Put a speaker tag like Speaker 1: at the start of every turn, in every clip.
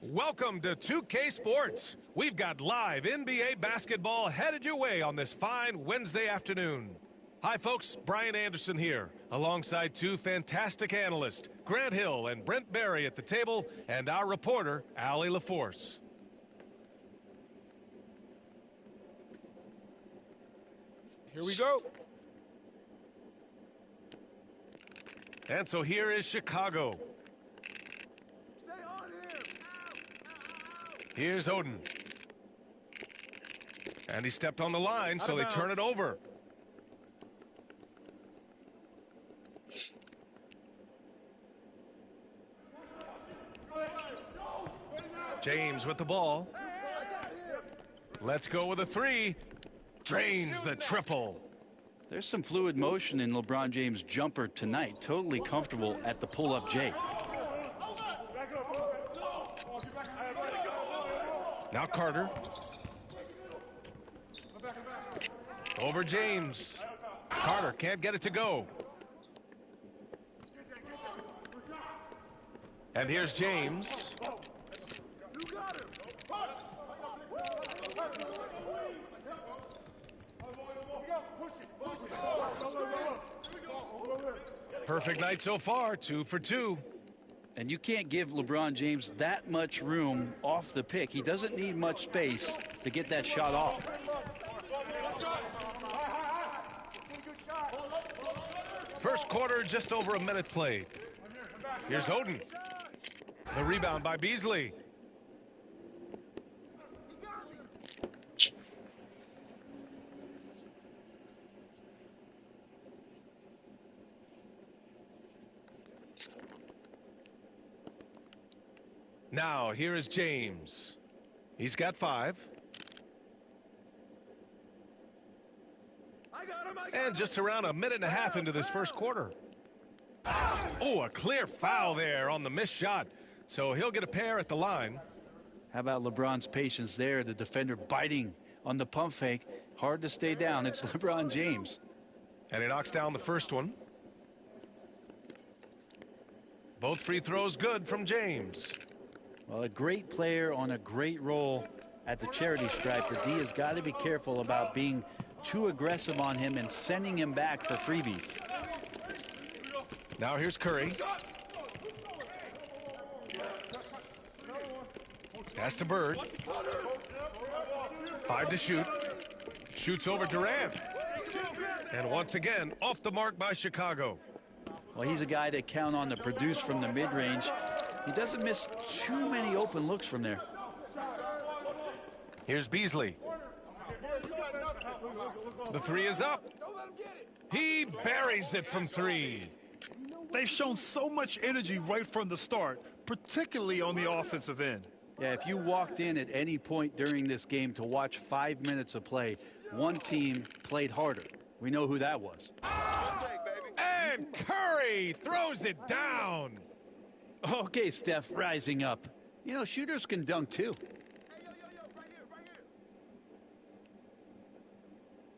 Speaker 1: Welcome to 2K Sports. We've got live NBA basketball headed your way on this fine Wednesday afternoon. Hi folks, Brian Anderson here, alongside two fantastic analysts, Grant Hill and Brent Barry at the table, and our reporter, Allie LaForce.
Speaker 2: Here we go.
Speaker 1: And so here is Chicago. Here's Oden. And he stepped on the line, so they turn it over. James with the ball. Let's go with a three. Drains the triple.
Speaker 3: There's some fluid motion in LeBron James' jumper tonight. Totally comfortable at the pull-up J.
Speaker 1: Now Carter. Over James. Carter can't get it to go. And here's James. Perfect night so far, 2 for 2.
Speaker 3: And you can't give LeBron James that much room off the pick. He doesn't need much space to get that shot off.
Speaker 1: First quarter, just over a minute played. Here's Oden. The rebound by Beasley. Now, here is James. He's got 5. And just around a minute and a half into this first quarter. Oh, a clear foul there on the missed shot. So he'll get a pair at the line.
Speaker 3: How about LeBron's patience there? The defender biting on the pump fake. Hard to stay down. It's LeBron James.
Speaker 1: And he knocks down the first one. Both free throws good from James.
Speaker 3: Well, a great player on a great role at the charity stripe. The D has got to be careful about being too aggressive on him and sending him back for freebies.
Speaker 1: Now here's Curry. Pass to Bird. 5 to shoot. Shoots over Durant. And once again, off the mark by Chicago.
Speaker 3: Well, he's a guy that count on to produce from the mid-range. He doesn't miss too many open looks from there.
Speaker 1: Here's Beasley. The three is up. He buries it from 3.
Speaker 2: They've shown so much energy right from the start, particularly on the offensive end.
Speaker 3: Yeah, if you walked in at any point during this game to watch 5 minutes of play, one team played harder. We know who that was.
Speaker 1: And Curry throws it down.
Speaker 3: Okay, Steph, rising up. You know, shooters can dunk too.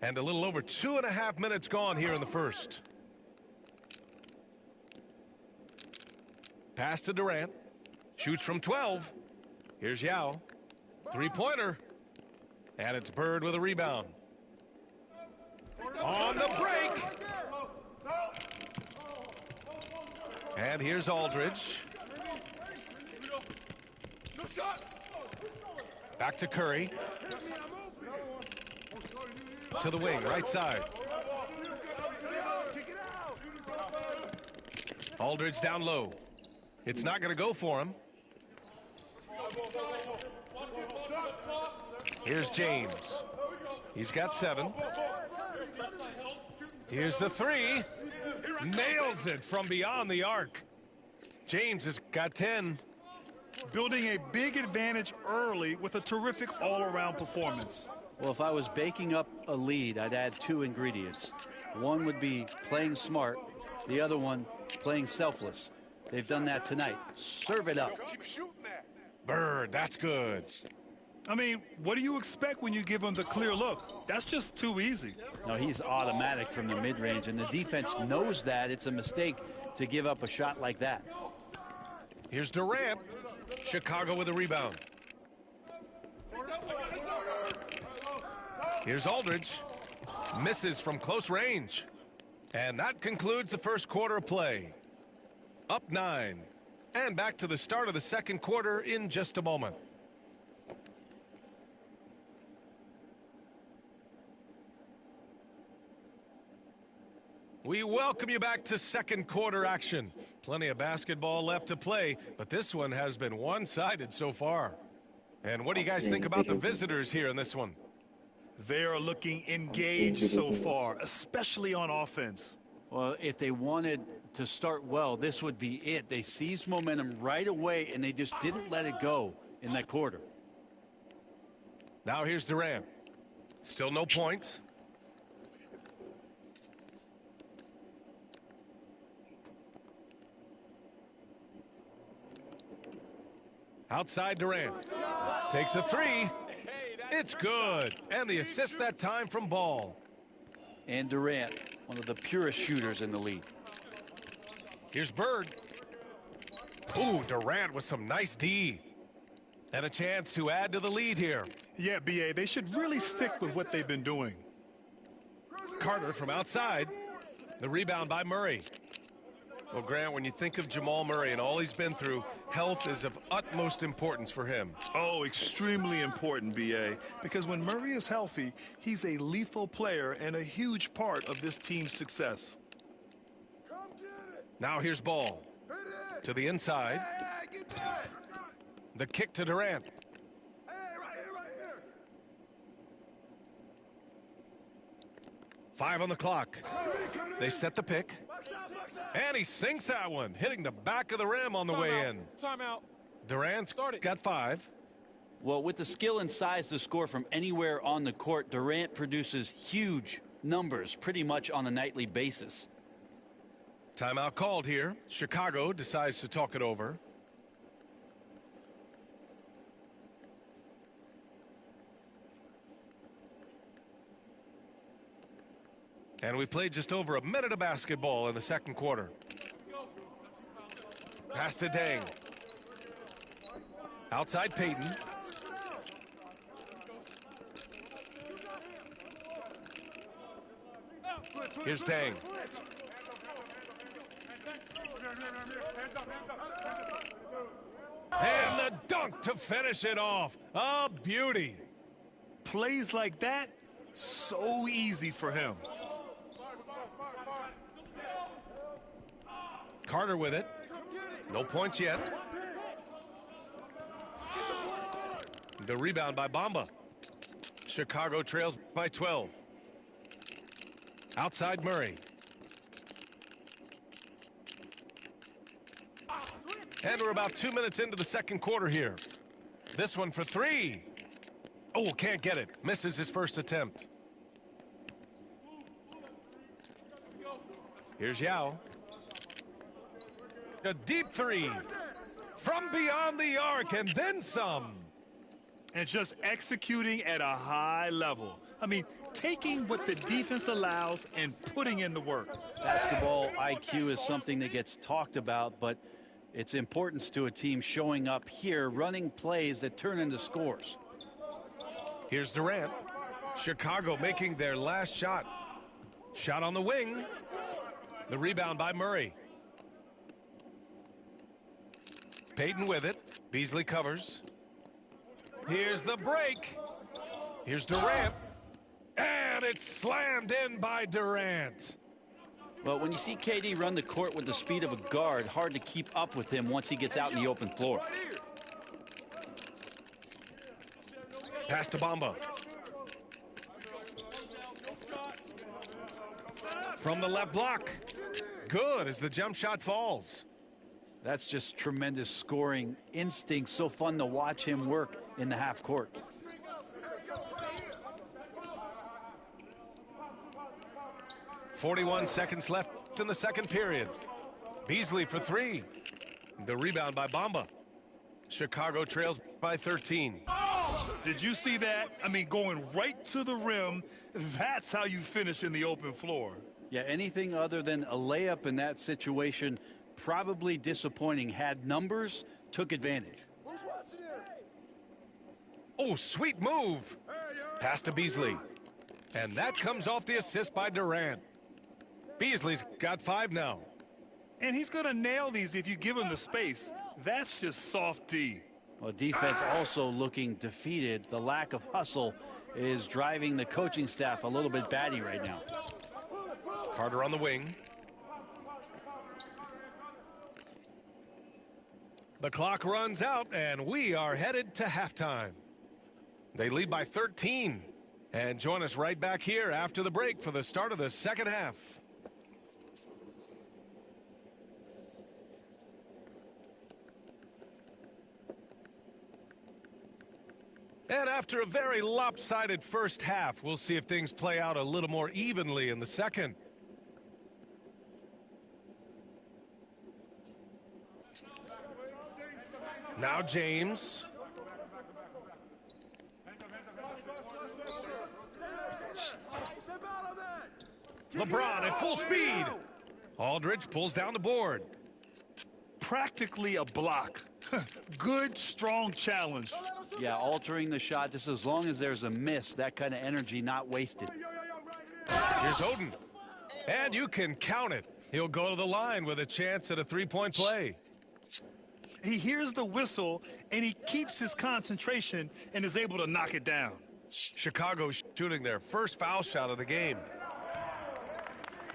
Speaker 1: And a little over 2.5 minutes gone here in the first. Pass to Durant. Shoots from 12. Here's Yao. Three-pointer. And it's Bird with a rebound. On the break. And here's Aldridge. Back to Curry. To the wing, right side. Aldridge down low. It's not going to go for him. Here's James. He's got 7. Here's the 3. Nails it from beyond the arc. James has got 10.
Speaker 2: Building a big advantage early with a terrific all-around performance.
Speaker 3: Well, if I was baking up a lead, I'd add 2 ingredients. One would be playing smart. The other one, playing selfless. They've done that tonight. Serve it up.
Speaker 1: Bird, that's good.
Speaker 2: I mean, what do you expect when you give him the clear look? That's just too easy.
Speaker 3: No, he's automatic from the mid-range, and the defense knows that. It's a mistake to give up a shot like that.
Speaker 1: Here's Durant. Chicago with a rebound. Here's Aldridge. Misses from close range. And that concludes the first quarter of play. Up 9. And back to the start of the second quarter in just a moment. We welcome you back to second quarter action. Plenty of basketball left to play, but this one has been one-sided so far. And what do you guys think about the visitors here in this one?
Speaker 2: They are looking engaged so far, especially on offense.
Speaker 3: Well, if they wanted to start well, this would be it. They seized momentum right away, and they just didn't let it go in that quarter.
Speaker 1: Now here's Durant. Still no points. Outside Durant. Takes a three. It's good. And the assist that time from Ball.
Speaker 3: And Durant, one of the purest shooters in the league.
Speaker 1: Here's Bird. Ooh, Durant with some nice D. And a chance to add to the lead here.
Speaker 2: Yeah, B.A., they should really stick with what they've been doing.
Speaker 1: Carter from outside. The rebound by Murray. Well, Grant, when you think of Jamal Murray and all he's been through, health is of utmost importance for him.
Speaker 2: Oh, extremely important, B.A., because when Murray is healthy, he's a lethal player and a huge part of this team's success.
Speaker 1: Now here's Ball. To the inside. The kick to Durant. Five on the clock. They set the pick. And he sinks that one, hitting the back of the rim on the way in.
Speaker 4: Timeout.
Speaker 1: Durant's got 5.
Speaker 3: Well, with the skill and size to score from anywhere on the court, Durant produces huge numbers pretty much on a nightly basis.
Speaker 1: Timeout called here. Chicago decides to talk it over. And we played just over a minute of basketball in the second quarter. Pass to Dang. Outside Payton. Here's Dang. And the dunk to finish it off. A beauty.
Speaker 2: Plays like that, so easy for him.
Speaker 1: Carter with it. No points yet. The rebound by Bamba. Chicago trails by 12. Outside Murray. And we're about 2 minutes into the second quarter here. This one for 3. Oh, can't get it. Misses his first attempt. Here's Yao. A deep 3 from beyond the arc and then some.
Speaker 2: And just executing at a high level. I mean, taking what the defense allows and putting in the work.
Speaker 3: Basketball IQ is something that gets talked about, but its importance to a team showing up here, running plays that turn into scores.
Speaker 1: Here's Durant. Chicago making their last shot. Shot on the wing. The rebound by Murray. Payton with it. Beasley covers. Here's the break. Here's Durant. And it's slammed in by Durant.
Speaker 3: Well, when you see KD run the court with the speed of a guard, hard to keep up with him once he gets out in the open floor.
Speaker 1: Pass to Bamba. From the left block. Good as the jump shot falls.
Speaker 3: That's just tremendous scoring instinct. So fun to watch him work in the half court.
Speaker 1: .41 seconds left in the second period. Beasley for 3. The rebound by Bamba. Chicago trails by 13.
Speaker 2: Did you see that? I mean, going right to the rim. That's how you finish in the open floor.
Speaker 3: Yeah, anything other than a layup in that situation probably disappointing. Had numbers, took advantage.
Speaker 1: Oh, sweet move. Pass to Beasley. And that comes off the assist by Durant. Beasley's got 5 now.
Speaker 2: And he's going to nail these if you give him the space. That's just soft D.
Speaker 3: Well, defense also looking defeated. The lack of hustle is driving the coaching staff a little bit batty right now.
Speaker 1: Carter on the wing. The clock runs out, and we are headed to halftime. They lead by 13. And join us right back here after the break for the start of the second half. And after a very lopsided first half, we'll see if things play out a little more evenly in the second. Now James. LeBron at full speed. Aldridge pulls down the board.
Speaker 2: Practically a block. Good, strong challenge.
Speaker 3: Yeah, altering the shot just as long as there's a miss. That kind of energy not wasted.
Speaker 1: Here's Oden. And you can count it. He'll go to the line with a chance at a three-point play.
Speaker 2: He hears the whistle, and he keeps his concentration and is able to knock it down.
Speaker 1: Chicago shooting their first foul shot of the game.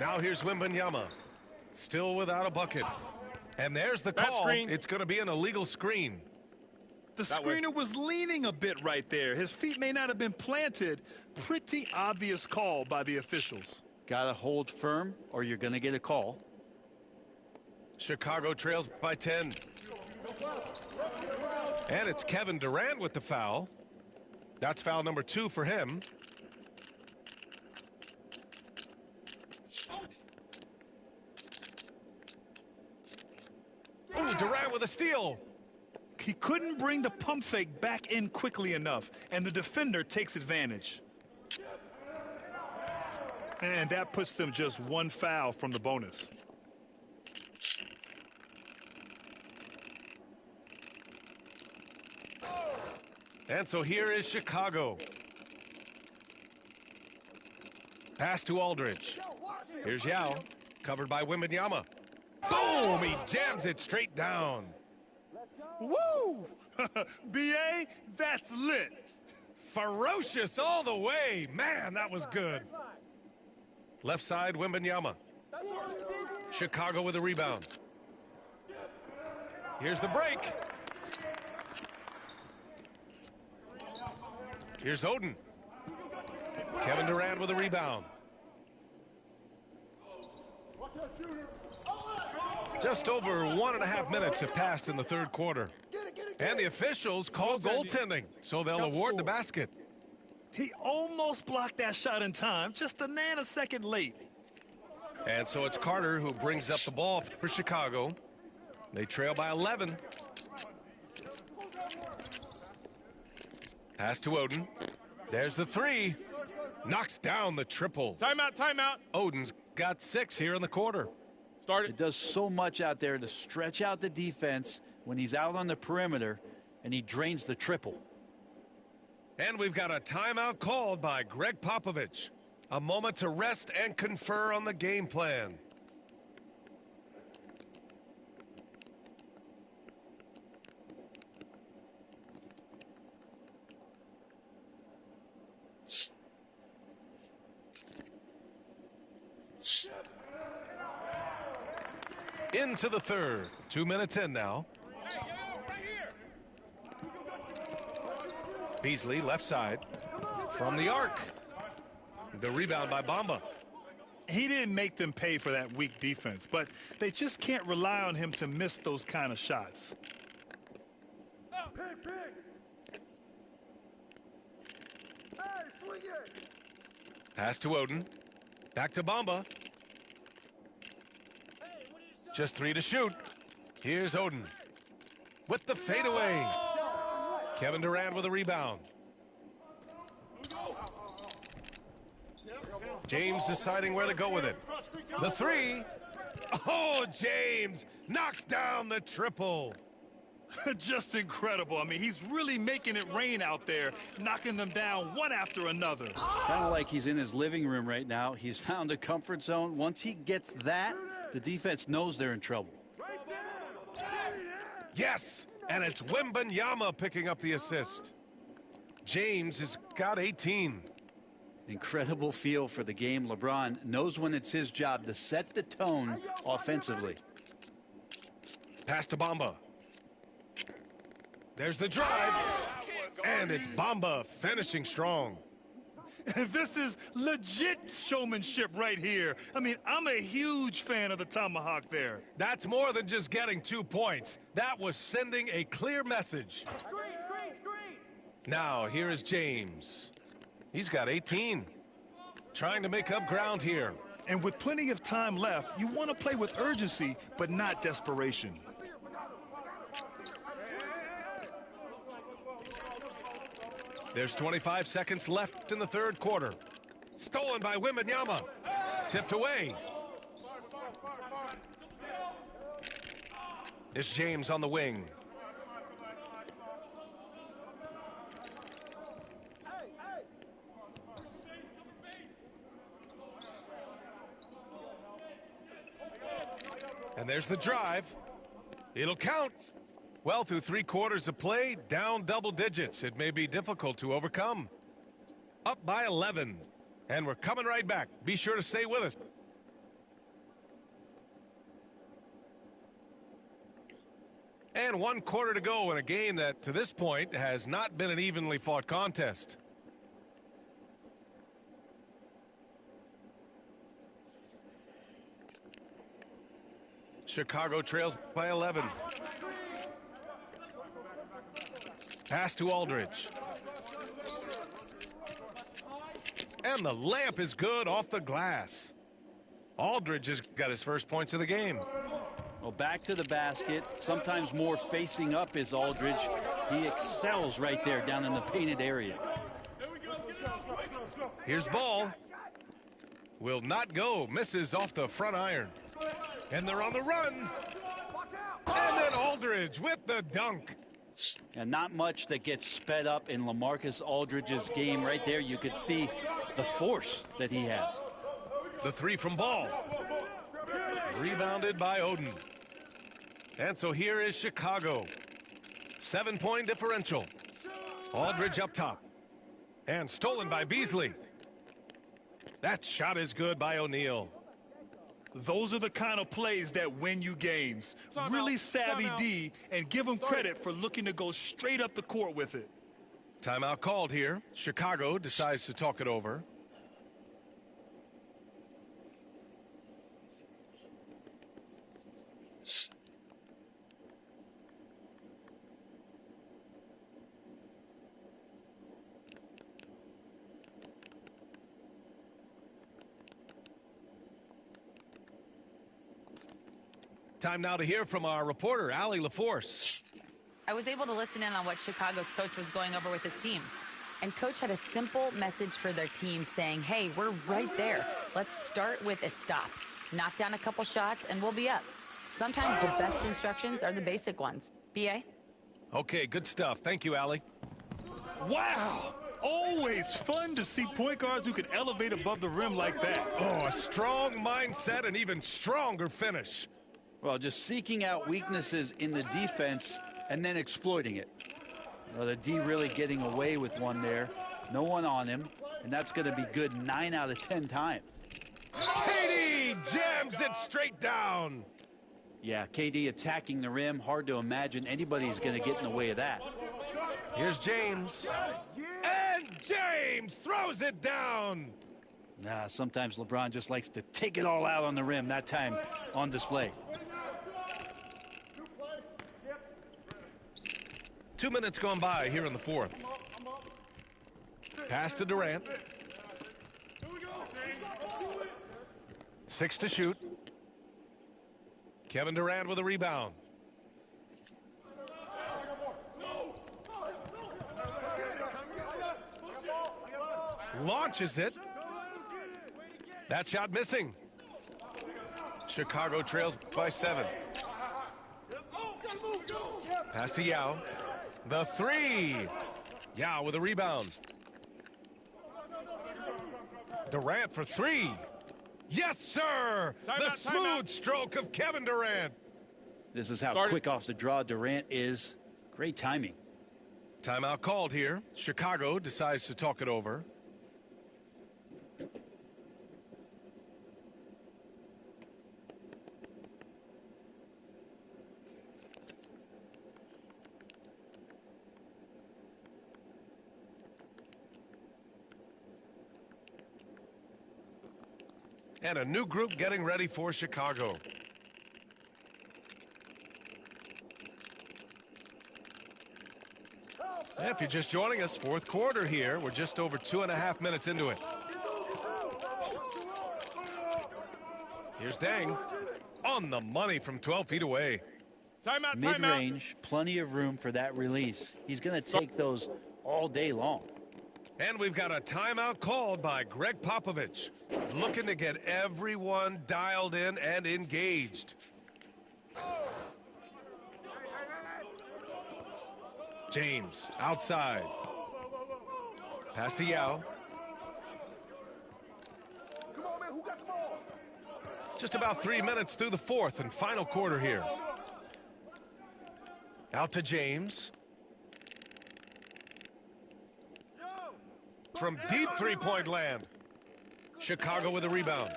Speaker 1: Now here's Wembanyama. Still without a bucket. And there's the call. It's going to be an illegal screen.
Speaker 2: The screener was leaning a bit right there. His feet may not have been planted. Pretty obvious call by the officials.
Speaker 3: Got to hold firm or you're going to get a call.
Speaker 1: Chicago trails by 10. And it's Kevin Durant with the foul. That's foul number 2 for him. Ooh, Durant with a steal.
Speaker 2: He couldn't bring the pump fake back in quickly enough, and the defender takes advantage. And that puts them just 1 foul from the bonus.
Speaker 1: And so here is Chicago. Pass to Aldridge. Here's Yao, covered by Wembanyama. Boom! He jams it straight down.
Speaker 2: Woo! B.A., that's lit.
Speaker 1: Ferocious all the way. Man, that was good. Left side, Wembanyama. Chicago with a rebound. Here's the break. Here's Oden. Kevin Durant with a rebound. Just over 1.5 minutes have passed in the third quarter. And the officials call goaltending, so they'll award the basket.
Speaker 2: He almost blocked that shot in time, just a nanosecond late.
Speaker 1: And so it's Carter who brings up the ball for Chicago. They trail by 11. Pass to Oden. There's the 3. Knocks down the triple.
Speaker 4: Timeout, timeout.
Speaker 1: Oden's got 6 here in the quarter.
Speaker 3: It does so much out there to stretch out the defense when he's out on the perimeter, and he drains the triple.
Speaker 1: And we've got a timeout called by Greg Popovich. A moment to rest and confer on the game plan. Into the third. 2 minutes in now.
Speaker 4: Hey, yo, right here.
Speaker 1: Beasley left side. From the arc. The rebound by Bamba.
Speaker 2: He didn't make them pay for that weak defense, but they just can't rely on him to miss those kind of shots.
Speaker 1: Pass to Oden. Back to Bamba. Just 3 to shoot. Here's Oden. With the fadeaway. Kevin Durant with a rebound. James deciding where to go with it. The 3. Oh, James knocks down the triple.
Speaker 2: Just incredible. I mean, he's really making it rain out there, knocking them down one after another.
Speaker 3: Kind of like he's in his living room right now. He's found a comfort zone. Once he gets that, the defense knows they're in trouble.
Speaker 1: Yes, and it's Wembanyama picking up the assist. James has got 18.
Speaker 3: Incredible feel for the game. LeBron knows when it's his job to set the tone offensively.
Speaker 1: Pass to Bamba. There's the drive, and it's Bamba finishing strong.
Speaker 2: This is legit showmanship right here. I mean, I'm a huge fan of the tomahawk there.
Speaker 1: That's more than just getting 2 points. That was sending a clear message. Now, here is James. He's got 18. Trying to make up ground here.
Speaker 2: And with plenty of time left, you want to play with urgency, but not desperation.
Speaker 1: There's 25 seconds left in the third quarter. Stolen by Wembanyama. Tipped away. It's James on the wing. And there's the drive. It'll count. Well, through 3 quarters of play, down double digits. It may be difficult to overcome. Up by 11. And we're coming right back. Be sure to stay with us. And 1 quarter to go in a game that, to this point, has not been an evenly fought contest. Chicago trails by 11. Pass to Aldridge. And the layup is good off the glass. Aldridge has got his first points of the game.
Speaker 3: Well, back to the basket. Sometimes more facing up is Aldridge. He excels right there down in the painted area.
Speaker 1: Here's Ball. Will not go. Misses off the front iron. And they're on the run. And then Aldridge with the dunk.
Speaker 3: And not much that gets sped up in LaMarcus Aldridge's game right there. You could see the force that he has.
Speaker 1: The three from Ball. Rebounded by Oden. And so here is Chicago. 7-point differential. Aldridge up top. And stolen by Beasley. That shot is good by O'Neal.
Speaker 2: Those are the kind of plays that win you games. Really savvy D, and give him credit for looking to go straight up the court with it.
Speaker 1: Timeout called here. Chicago decides to talk it over. Time now to hear from our reporter, Allie LaForce.
Speaker 5: I was able to listen in on what Chicago's coach was going over with his team. And coach had a simple message for their team saying, hey, we're right there. Let's start with a stop. Knock down a couple shots and we'll be up. Sometimes the best instructions are the basic ones. B.A.?
Speaker 1: Okay, good stuff. Thank you, Allie.
Speaker 2: Wow! Always fun to see point guards who can elevate above the rim like that.
Speaker 1: Oh, a strong mindset and even stronger finish.
Speaker 3: Well, just seeking out weaknesses in the defense and then exploiting it. Well, the D really getting away with one there. No one on him, and that's going to be good 9 out of 10 times.
Speaker 1: KD jams it straight down.
Speaker 3: Yeah, KD attacking the rim. Hard to imagine anybody's going to get in the way of that.
Speaker 1: Here's James. And James throws it down.
Speaker 3: Nah, sometimes LeBron just likes to take it all out on the rim, that time on display.
Speaker 1: 2 minutes gone by here in the fourth. Pass to Durant. 6 to shoot. Kevin Durant with a rebound. Launches it. That shot missing. Chicago trails by 7. Pass to Yao. The 3. Yao with a rebound. Durant for 3. Yes, sir! The smooth stroke of Kevin Durant.
Speaker 3: This is how quick off the draw Durant is. Great timing.
Speaker 1: Timeout called here. Chicago decides to talk it over. And a new group getting ready for Chicago. If you're just joining us, fourth quarter here. We're just over 2.5 minutes into it. Here's Deng on the money from 12 feet away.
Speaker 4: Timeout,
Speaker 3: Mid-range, plenty of room for that release. He's going to take those all day long.
Speaker 1: And we've got a timeout called by Greg Popovich, looking to get everyone dialed in and engaged. James outside. Pass to Yao. Just about 3 minutes through the fourth and final quarter here. Out to James. From deep three-point land. Chicago with a rebound.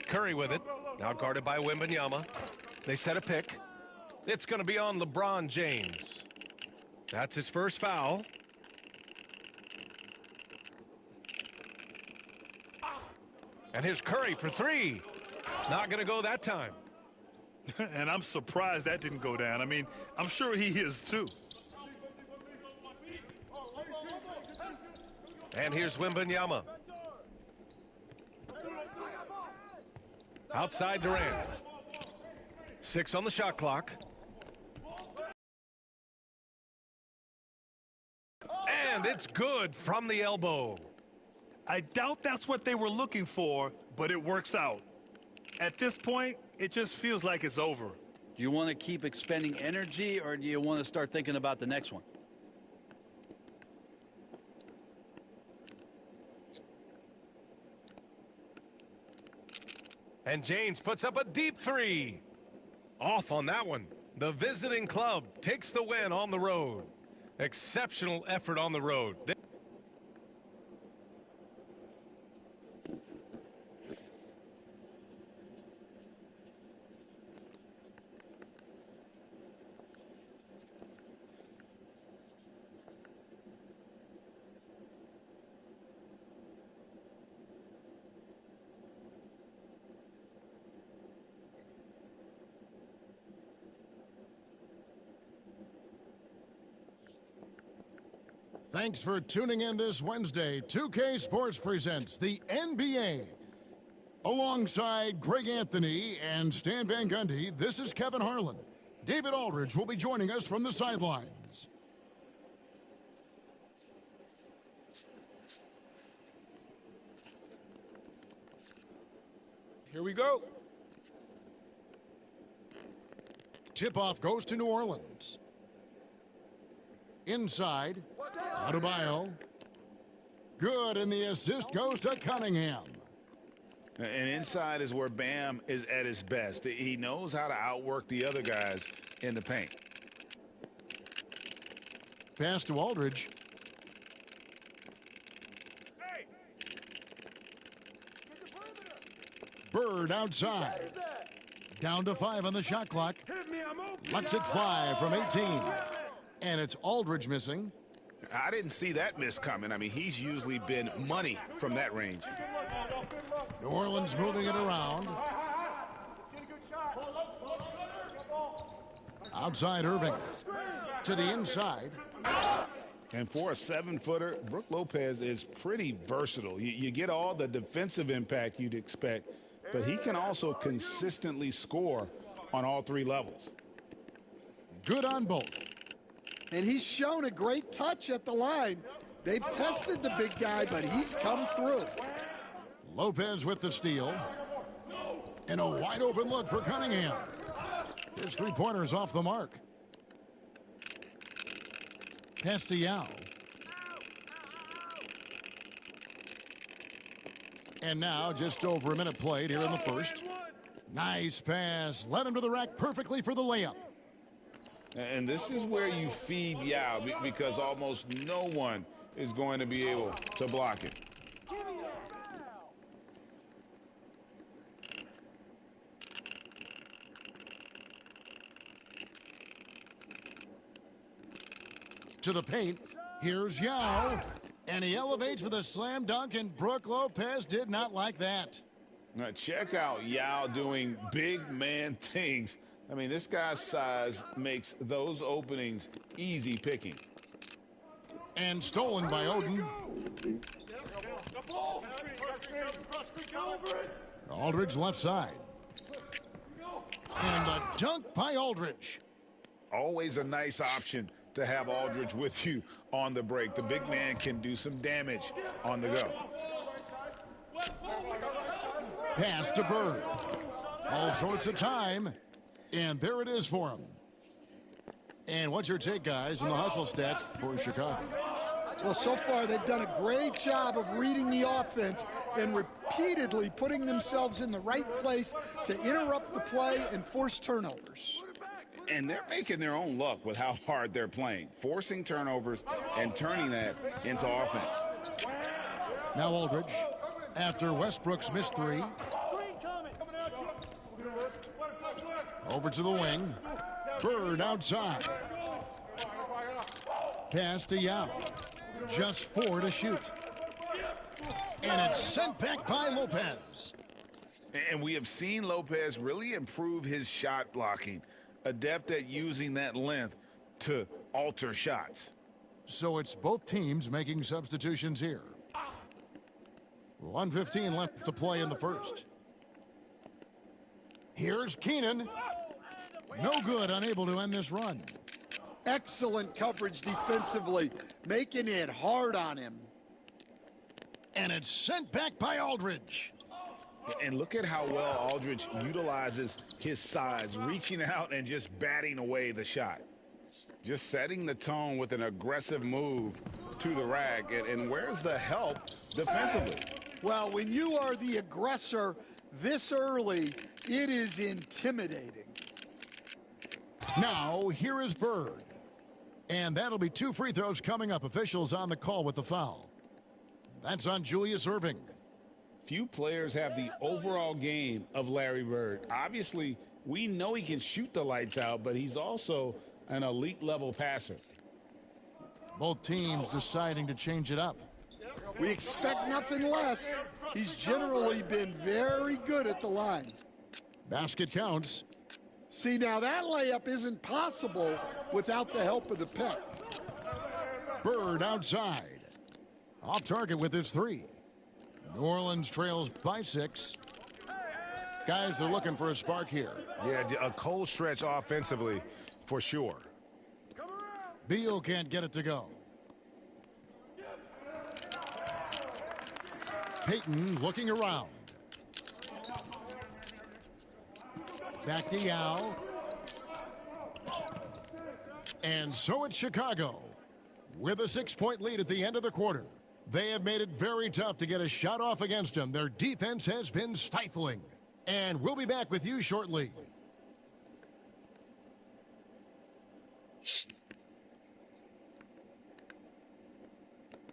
Speaker 1: Curry with it. Now guarded by Wembanyama. They set a pick. It's going to be on LeBron James. That's his first foul. And here's Curry for 3. Not going to go that time.
Speaker 2: And I'm surprised that didn't go down. I mean, I'm sure he is too.
Speaker 1: And here's Wembanyama. Outside Durant. 6 on the shot clock. And it's good from the elbow.
Speaker 2: I doubt that's what they were looking for, but it works out. At this point, it just feels like it's over.
Speaker 3: Do you want to keep expending energy, or do you want to start thinking about the next one?
Speaker 1: And James puts up a deep 3. Off on that one. The visiting club takes the win on the road. Exceptional effort on the road.
Speaker 6: Thanks for tuning in this Wednesday. 2K Sports presents the NBA. Alongside Greg Anthony and Stan Van Gundy, this is Kevin Harlan. David Aldridge will be joining us from the sidelines.
Speaker 4: Here we go.
Speaker 6: Tip-off goes to New Orleans. Inside, Adebayo. Good, and the assist goes to Cunningham.
Speaker 7: And inside is where Bam is at his best. He knows how to outwork the other guys in the paint.
Speaker 6: Pass to Aldridge. Bird outside. Down to 5 on the shot clock. Lets it fly from 18. And it's Aldridge missing.
Speaker 7: I didn't see that miss coming. I mean, he's usually been money from that range.
Speaker 6: New Orleans moving it around. Outside Irving. To the inside.
Speaker 7: And for a 7-footer, Brook Lopez is pretty versatile. You get all the defensive impact you'd expect, but he can also consistently score on all 3 levels.
Speaker 6: Good on both.
Speaker 8: And he's shown a great touch at the line. They've tested the big guy, but he's come through.
Speaker 6: Lopez with the steal. And a wide open look for Cunningham. His three-pointer's off the mark. Pass to Yao. And now just over a minute played here in the first. Nice pass. Led him to the rack perfectly for the layup.
Speaker 7: And this is where you feed Yao because almost no one is going to be able to block it.
Speaker 6: To the paint. Here's Yao. And he elevates for the slam dunk, and Brook Lopez did not like that.
Speaker 7: Now check out Yao doing big man things. I mean, this guy's size makes those openings easy picking.
Speaker 6: And stolen by Oden. Aldridge left side. And a dunk by Aldridge.
Speaker 7: Always a nice option to have Aldridge with you on the break. The big man can do some damage on the go.
Speaker 6: Pass to Bird. All sorts of time. And there it is for him. And what's your take, guys, in the hustle stats for Chicago?
Speaker 8: Well, so far they've done a great job of reading the offense and repeatedly putting themselves in the right place to interrupt the play and force turnovers.
Speaker 7: And they're making their own luck with how hard they're playing, forcing turnovers and turning that into offense.
Speaker 6: Now Aldridge, after Westbrook's missed three. Over to the wing. Bird outside. Pass to Yao. Just 4 to shoot. And it's sent back by Lopez.
Speaker 7: And we have seen Lopez really improve his shot blocking. Adept at using that length to alter shots.
Speaker 6: So it's both teams making substitutions here. 1:15 left to play in the first. Here's Keenan. No good, unable to end this run.
Speaker 8: Excellent coverage defensively, making it hard on him.
Speaker 6: And it's sent back by Aldridge.
Speaker 7: And look at how well Aldridge utilizes his size, reaching out and just batting away the shot. Just setting the tone with an aggressive move to the rack. And where's the help defensively?
Speaker 8: Well, when you are the aggressor this early, it is intimidating.
Speaker 6: Now, here is Bird. And that'll be 2 free throws coming up. Officials on the call with the foul. That's on Julius Erving.
Speaker 7: Few players have the overall game of Larry Bird. Obviously, we know he can shoot the lights out, but he's also an elite level passer.
Speaker 6: Both teams deciding to change it up.
Speaker 8: We expect nothing less. He's generally been very good at the line.
Speaker 6: Basket counts.
Speaker 8: See, now that layup isn't possible without the help of the pick.
Speaker 6: Bird outside. Off target with his 3. New Orleans trails by 6. Guys are looking for a spark here.
Speaker 1: Yeah, a cold stretch offensively for sure.
Speaker 6: Beal can't get it to go. Payton looking around. Back to Yao. And so it's Chicago with a 6-point lead at the end of the quarter. They have made it very tough to get a shot off against them. Their defense has been stifling. And we'll be back with you shortly.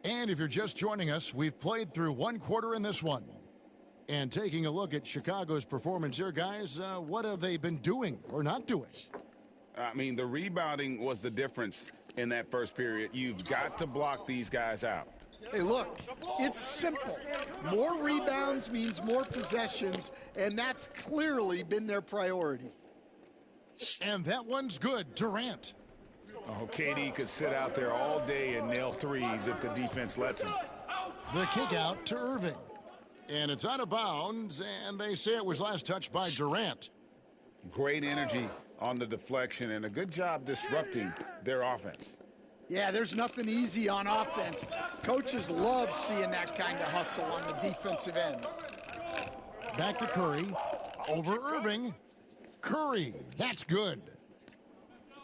Speaker 6: And if you're just joining us, we've played through 1 quarter in this one. And taking a look at Chicago's performance here, guys, what have they been doing or not doing?
Speaker 7: I mean, the rebounding was the difference in that first period. You've got to block these guys out.
Speaker 8: Hey, look, it's simple. More rebounds means more possessions, and that's clearly been their priority.
Speaker 6: And that one's good. Durant.
Speaker 7: Oh, KD could sit out there all day and nail threes if the defense lets him.
Speaker 6: The kick out to Irving. And it's out of bounds, and they say it was last touched by Durant.
Speaker 7: Great energy on the deflection and a good job disrupting their offense.
Speaker 8: Yeah, there's nothing easy on offense. Coaches love seeing that kind of hustle on the defensive end.
Speaker 6: Back to Curry. Over Irving. Curry. That's good.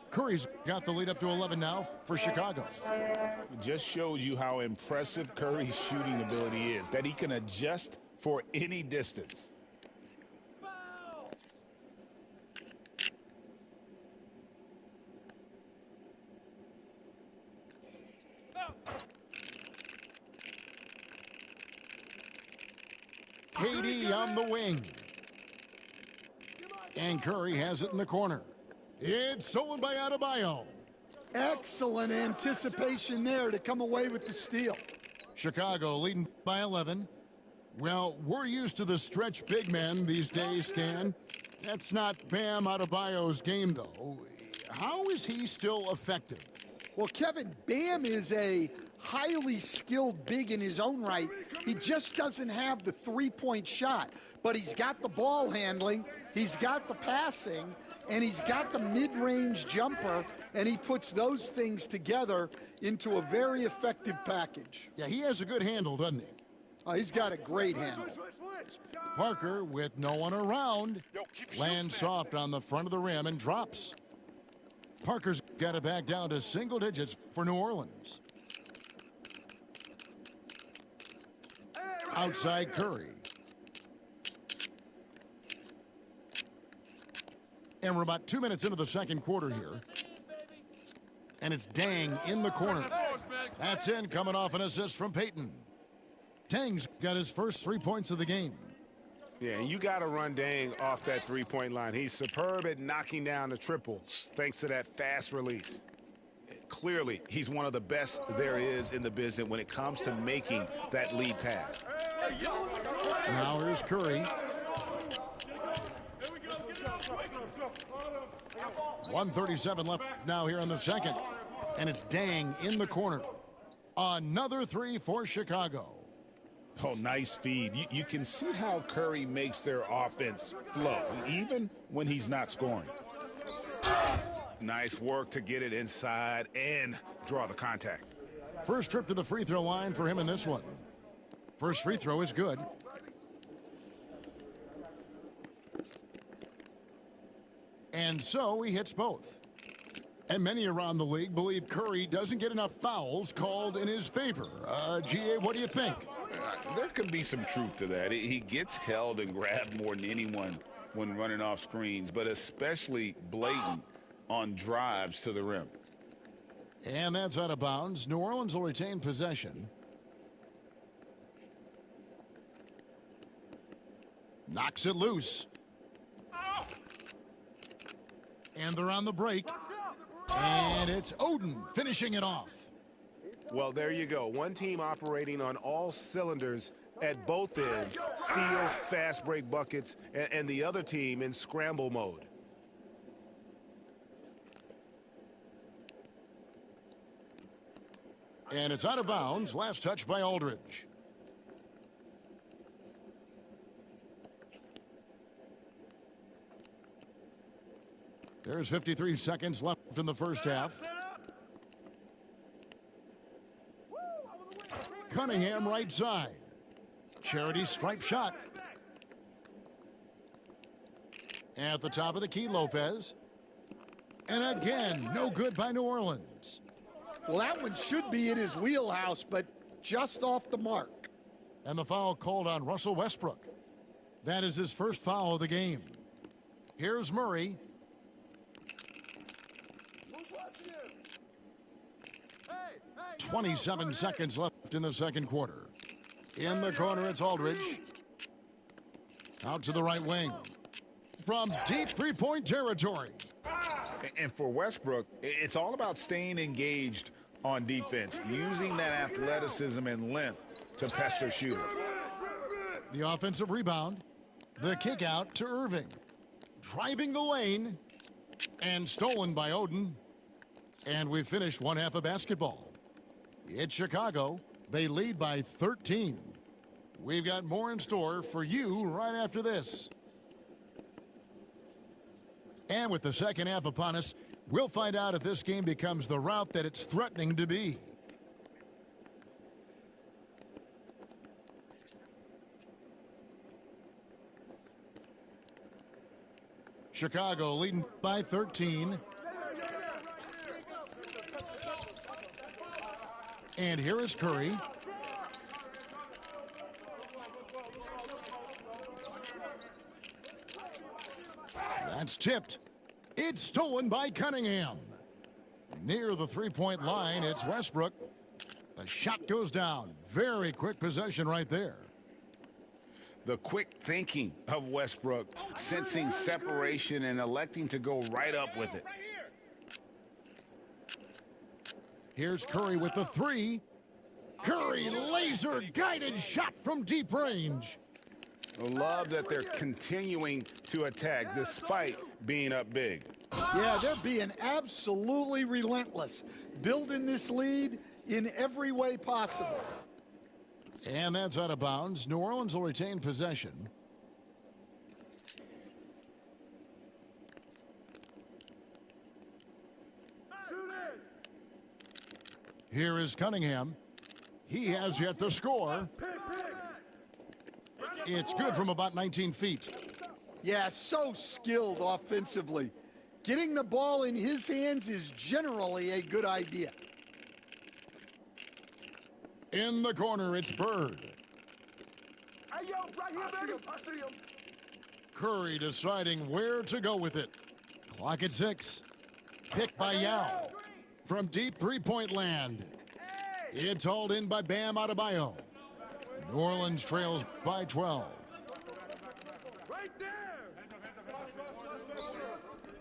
Speaker 6: Curry's got the lead up to 11 now for Chicago.
Speaker 7: It just shows you how impressive Curry's shooting ability is, that he can adjust for any distance.
Speaker 6: KD on the wing. And Curry has it in the corner. It's stolen by Adebayo.
Speaker 8: Excellent anticipation there to come away with the steal.
Speaker 6: Chicago leading by 11. Well, we're used to the stretch big men these days, Stan. That's not Bam Adebayo's game, though. How is he still effective?
Speaker 8: Well, Kevin, Bam is a highly skilled big in his own right. He just doesn't have the three-point shot, but he's got the ball handling, he's got the passing, and he's got the mid-range jumper, and he puts those things together into a very effective package.
Speaker 6: Yeah, he has a good handle, doesn't he?
Speaker 8: Oh, he's got a great handle.
Speaker 6: Parker, with no one around, lands soft on the front of the rim and drops. Parker's got it back down to single digits for New Orleans. Outside Curry. And we're about 2 minutes into the second quarter here. And it's Dang in the corner. That's in, coming off an assist from Peyton. Dang's got his first 3 points of the game.
Speaker 7: Yeah, and you got to run Dang off that three-point line. He's superb at knocking down the triple thanks to that fast release. Clearly, he's one of the best there is in the business when it comes to making that lead pass.
Speaker 6: Now here's Curry. 1:37 left now here in the second. And it's Dang in the corner. Another three for Chicago.
Speaker 7: Oh, nice feed. You can see how Curry makes their offense flow, even when he's not scoring. Nice work to get it inside and draw the contact.
Speaker 6: First trip to the free throw line for him in this one. First free throw is good. And so he hits both. And many around the league believe Curry doesn't get enough fouls called in his favor. GA, what do you think?
Speaker 7: There could be some truth to that. He gets held and grabbed more than anyone when running off screens, but especially blatant on drives to the rim.
Speaker 6: And that's out of bounds. New Orleans will retain possession. Knocks it loose. And they're on the break. And it's Oden finishing it off.
Speaker 1: Well, there you go. One team operating on all cylinders at both ends. Steals, fast break buckets, and the other team in scramble mode.
Speaker 6: And it's out of bounds. Last touch by Aldridge. There's 53 seconds left in the first half. Cunningham right side. Charity stripe shot. At the top of the key, Lopez. And again, no good by New Orleans.
Speaker 8: Well, that one should be in his wheelhouse, but just off the mark.
Speaker 6: And the foul called on Russell Westbrook. That is his first foul of the game. Here's Murray. 27 seconds left in the second quarter. In the corner, it's Aldridge. Out to the right wing. From deep three-point territory.
Speaker 7: And for Westbrook, it's all about staying engaged on defense, using that athleticism and length to pester shooters.
Speaker 6: The offensive rebound. The kick out to Irving. Driving the lane. And stolen by Oden. And we've finished one half of basketball. It's Chicago. They lead by 13. We've got more in store for you right after this. And with the second half upon us, we'll find out if this game becomes the route that it's threatening to be. Chicago leading by 13. And here is Curry. That's tipped. It's stolen by Cunningham. Near the three-point line, it's Westbrook. The shot goes down. Very quick possession right there.
Speaker 7: The quick thinking of Westbrook, sensing separation and electing to go right up with it.
Speaker 6: Here's Curry with the three. Curry laser-guided shot from deep range.
Speaker 7: Love that they're continuing to attack despite being up big.
Speaker 8: Yeah, they're being absolutely relentless, building this lead in every way possible.
Speaker 6: And that's out of bounds. New Orleans will retain possession. Here is Cunningham. He has yet to score. It's good from about 19 feet.
Speaker 8: Yeah, so skilled offensively. Getting the ball in his hands is generally a good idea.
Speaker 6: In the corner, it's Bird.
Speaker 4: Hey, yo, right here, baby. I see him.
Speaker 6: Curry deciding where to go with it. Clock at 6. Picked by Yao. From deep three-point land. It's hauled in by Bam Adebayo. New Orleans trails by 12.
Speaker 4: Right there.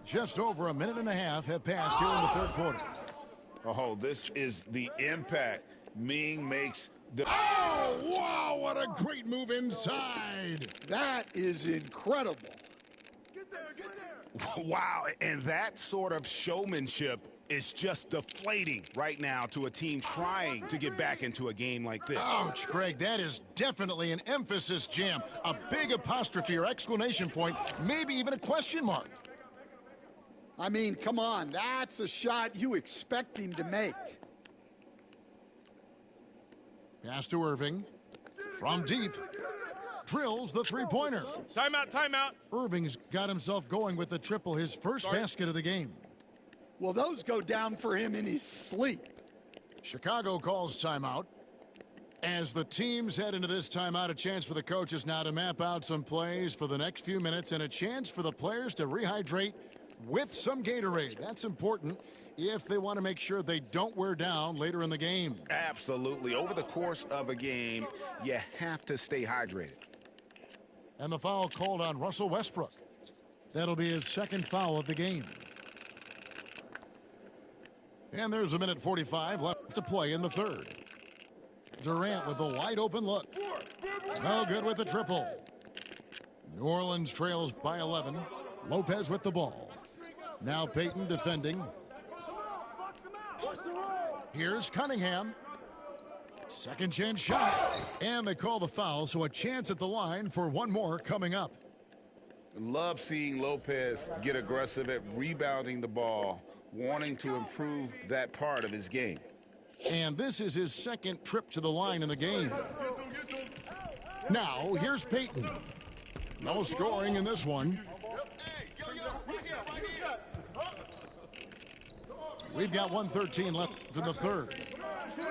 Speaker 6: Just over a minute and a half have passed here in the third quarter.
Speaker 7: Oh, this is the impact Ming makes.
Speaker 6: Oh, wow, what a great move inside.
Speaker 8: That is incredible.
Speaker 4: Get there.
Speaker 7: Wow, and that sort of showmanship is just deflating right now to a team trying to get back into a game like this.
Speaker 6: Ouch, Greg, that is definitely an emphasis jam. A big apostrophe or exclamation point, maybe even a question mark.
Speaker 8: I mean, come on, that's a shot you expect him to make.
Speaker 6: Pass to Irving. From deep. Drills the three-pointer.
Speaker 4: Timeout, timeout.
Speaker 6: Irving's got himself going with the triple, his first basket of the game.
Speaker 8: Well, those go down for him in his sleep.
Speaker 6: Chicago calls timeout. As the teams head into this timeout, a chance for the coaches now to map out some plays for the next few minutes and a chance for the players to rehydrate with some Gatorade. That's important if they want to make sure they don't wear down later in the game.
Speaker 7: Absolutely. Over the course of a game, you have to stay hydrated.
Speaker 6: And the foul called on Russell Westbrook. That'll be his second foul of the game. And there's a minute 45 left to play in the third. Durant with a wide open look. No good with the triple. New Orleans trails by 11. Lopez with the ball. Now Payton defending. Here's Cunningham. Second chance shot. And they call the foul, so a chance at the line for one more coming up.
Speaker 7: Love seeing Lopez get aggressive at rebounding the ball, wanting to improve that part of his game.
Speaker 6: And this is his second trip to the line in the game. Now, here's Payton. No scoring in this one. We've got 1:13 left in the third.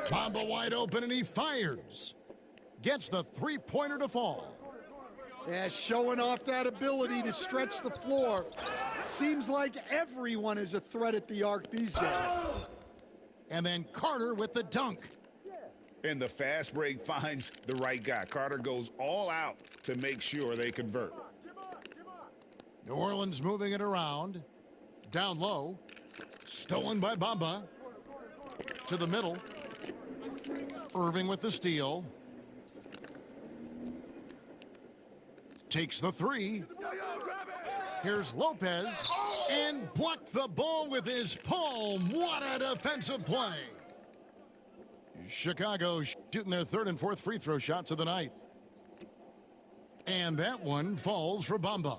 Speaker 6: Bamba wide open, and he fires. Gets the three-pointer to fall.
Speaker 8: Yeah, showing off that ability to stretch the floor. Seems like everyone is a threat at the arc these days.
Speaker 6: And then Carter with the dunk.
Speaker 7: And the fast break finds the right guy. Carter goes all out to make sure they convert.
Speaker 6: New Orleans moving it around. Down low. Stolen by Bamba. To the middle. Irving with the steal. Takes the three. Here's Lopez. And blocked the ball with his palm. What a defensive play. Chicago shooting their third and fourth free throw shots of the night. And that one falls for Bamba.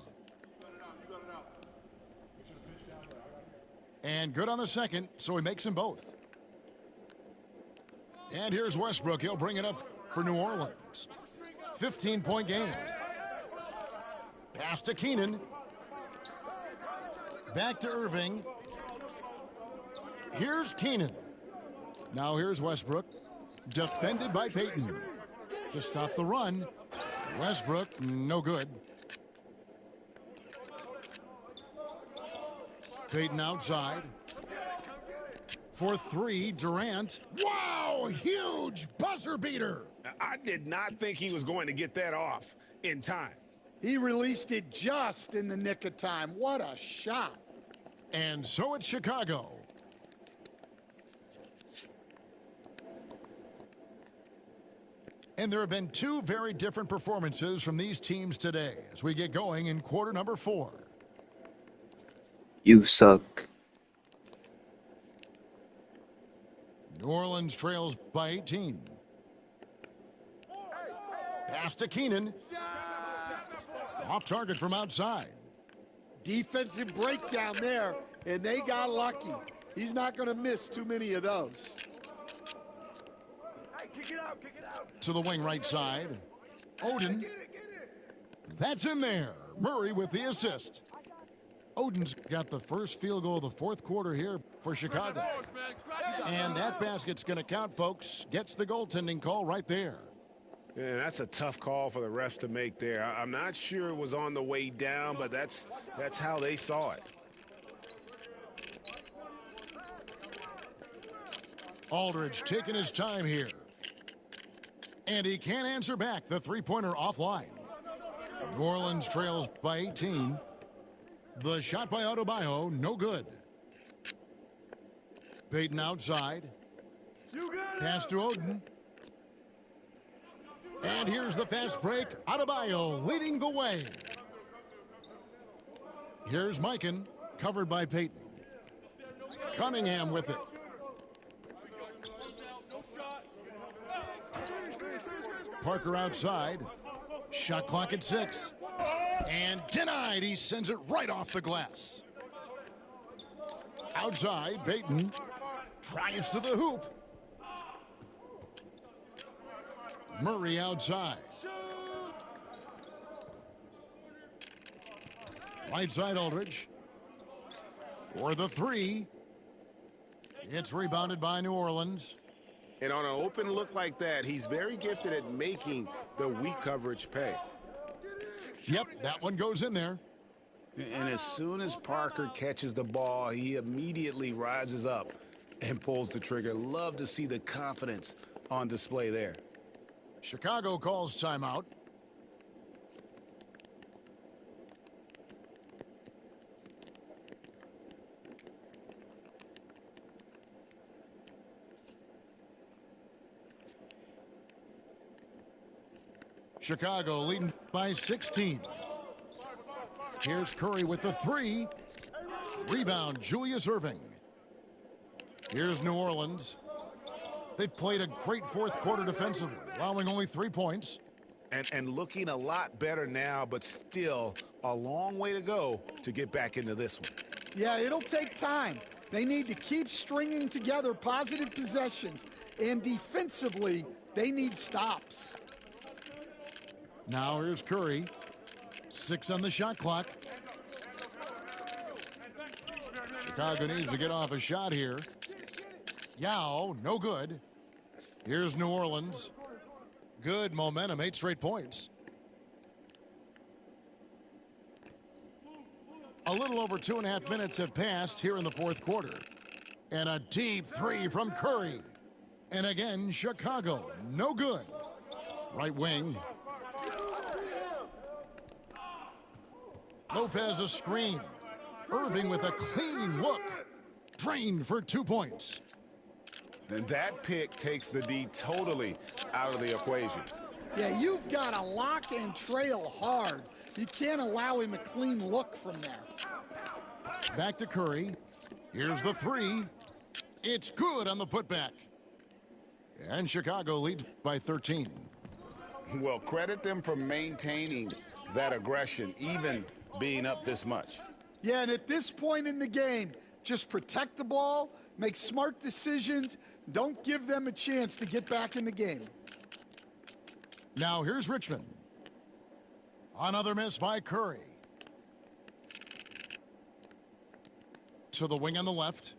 Speaker 6: And good on the second, so he makes them both. And here's Westbrook. He'll bring it up for New Orleans. 15-point game. Pass to Keenan. Back to Irving. Here's Keenan. Now here's Westbrook. Defended by Payton. To stop the run. Westbrook, no good. Payton outside. For three, Durant.
Speaker 7: Wow, huge buzzer beater. I did not think he was going to get that off in time.
Speaker 8: He released it just in the nick of time. What a shot.
Speaker 6: And so it's Chicago. And there have been two very different performances from these teams today as we get going in quarter number 4.
Speaker 9: You suck.
Speaker 6: New Orleans trails by 18. Pass to Keenan. Off target from outside.
Speaker 8: Defensive breakdown there, and they got lucky. He's not going to miss too many of those.
Speaker 6: To the wing right side. Oden. That's in there. Murray with the assist. Oden's got the first field goal of the fourth quarter here for Chicago. And that basket's going to count, folks. Gets the goaltending call right there.
Speaker 7: Yeah, that's a tough call for the refs to make there. I'm not sure it was on the way down, but that's how they saw it.
Speaker 6: Aldridge taking his time here. And he can't answer back. The three-pointer offline. New Orleans trails by 18. The shot by Adebayo, no good. Payton outside. Pass to Oden. And here's the fast break. Adebayo leading the way. Here's Mikan, covered by Payton. Cunningham with it. Parker outside. Shot clock at 6. And denied. He sends it right off the glass. Outside, Payton drives to the hoop. Murray outside. Right side, Aldridge. For the three. It's rebounded by New Orleans.
Speaker 7: And on an open look like that, he's very gifted at making the weak coverage pay.
Speaker 6: Yep, that one goes in there.
Speaker 7: And as soon as Parker catches the ball, he immediately rises up and pulls the trigger. Love to see the confidence on display there.
Speaker 6: Chicago calls timeout. Chicago leading by 16. Here's Curry with the three. Rebound, Julius Irving. Here's New Orleans. They've played a great fourth quarter defensively, allowing only 3 points.
Speaker 7: And looking a lot better now, but still a long way to go to get back into this one.
Speaker 8: Yeah, it'll take time. They need to keep stringing together positive possessions. And defensively, they need stops.
Speaker 6: Now here's Curry. 6 on the shot clock. Chicago needs to get off a shot here. Yao, no good. Here's New Orleans. Good momentum, 8 straight points. A little over 2.5 minutes have passed here in the fourth quarter. And a deep three from Curry. And again, Chicago, no good. Right wing. Lopez a screen. Irving with a clean look. Drained for 2 points.
Speaker 7: And that pick takes the D totally out of the equation.
Speaker 8: Yeah, you've got to lock and trail hard. You can't allow him a clean look from there.
Speaker 6: Back to Curry. Here's the three. It's good on the putback. And Chicago leads by 13.
Speaker 7: Well, credit them for maintaining that aggression, even being up this much.
Speaker 8: Yeah, and at this point in the game, just protect the ball, make smart decisions, don't give them a chance to get back in the game.
Speaker 6: Now here's Richmond. Another miss by Curry. to the wing on the left.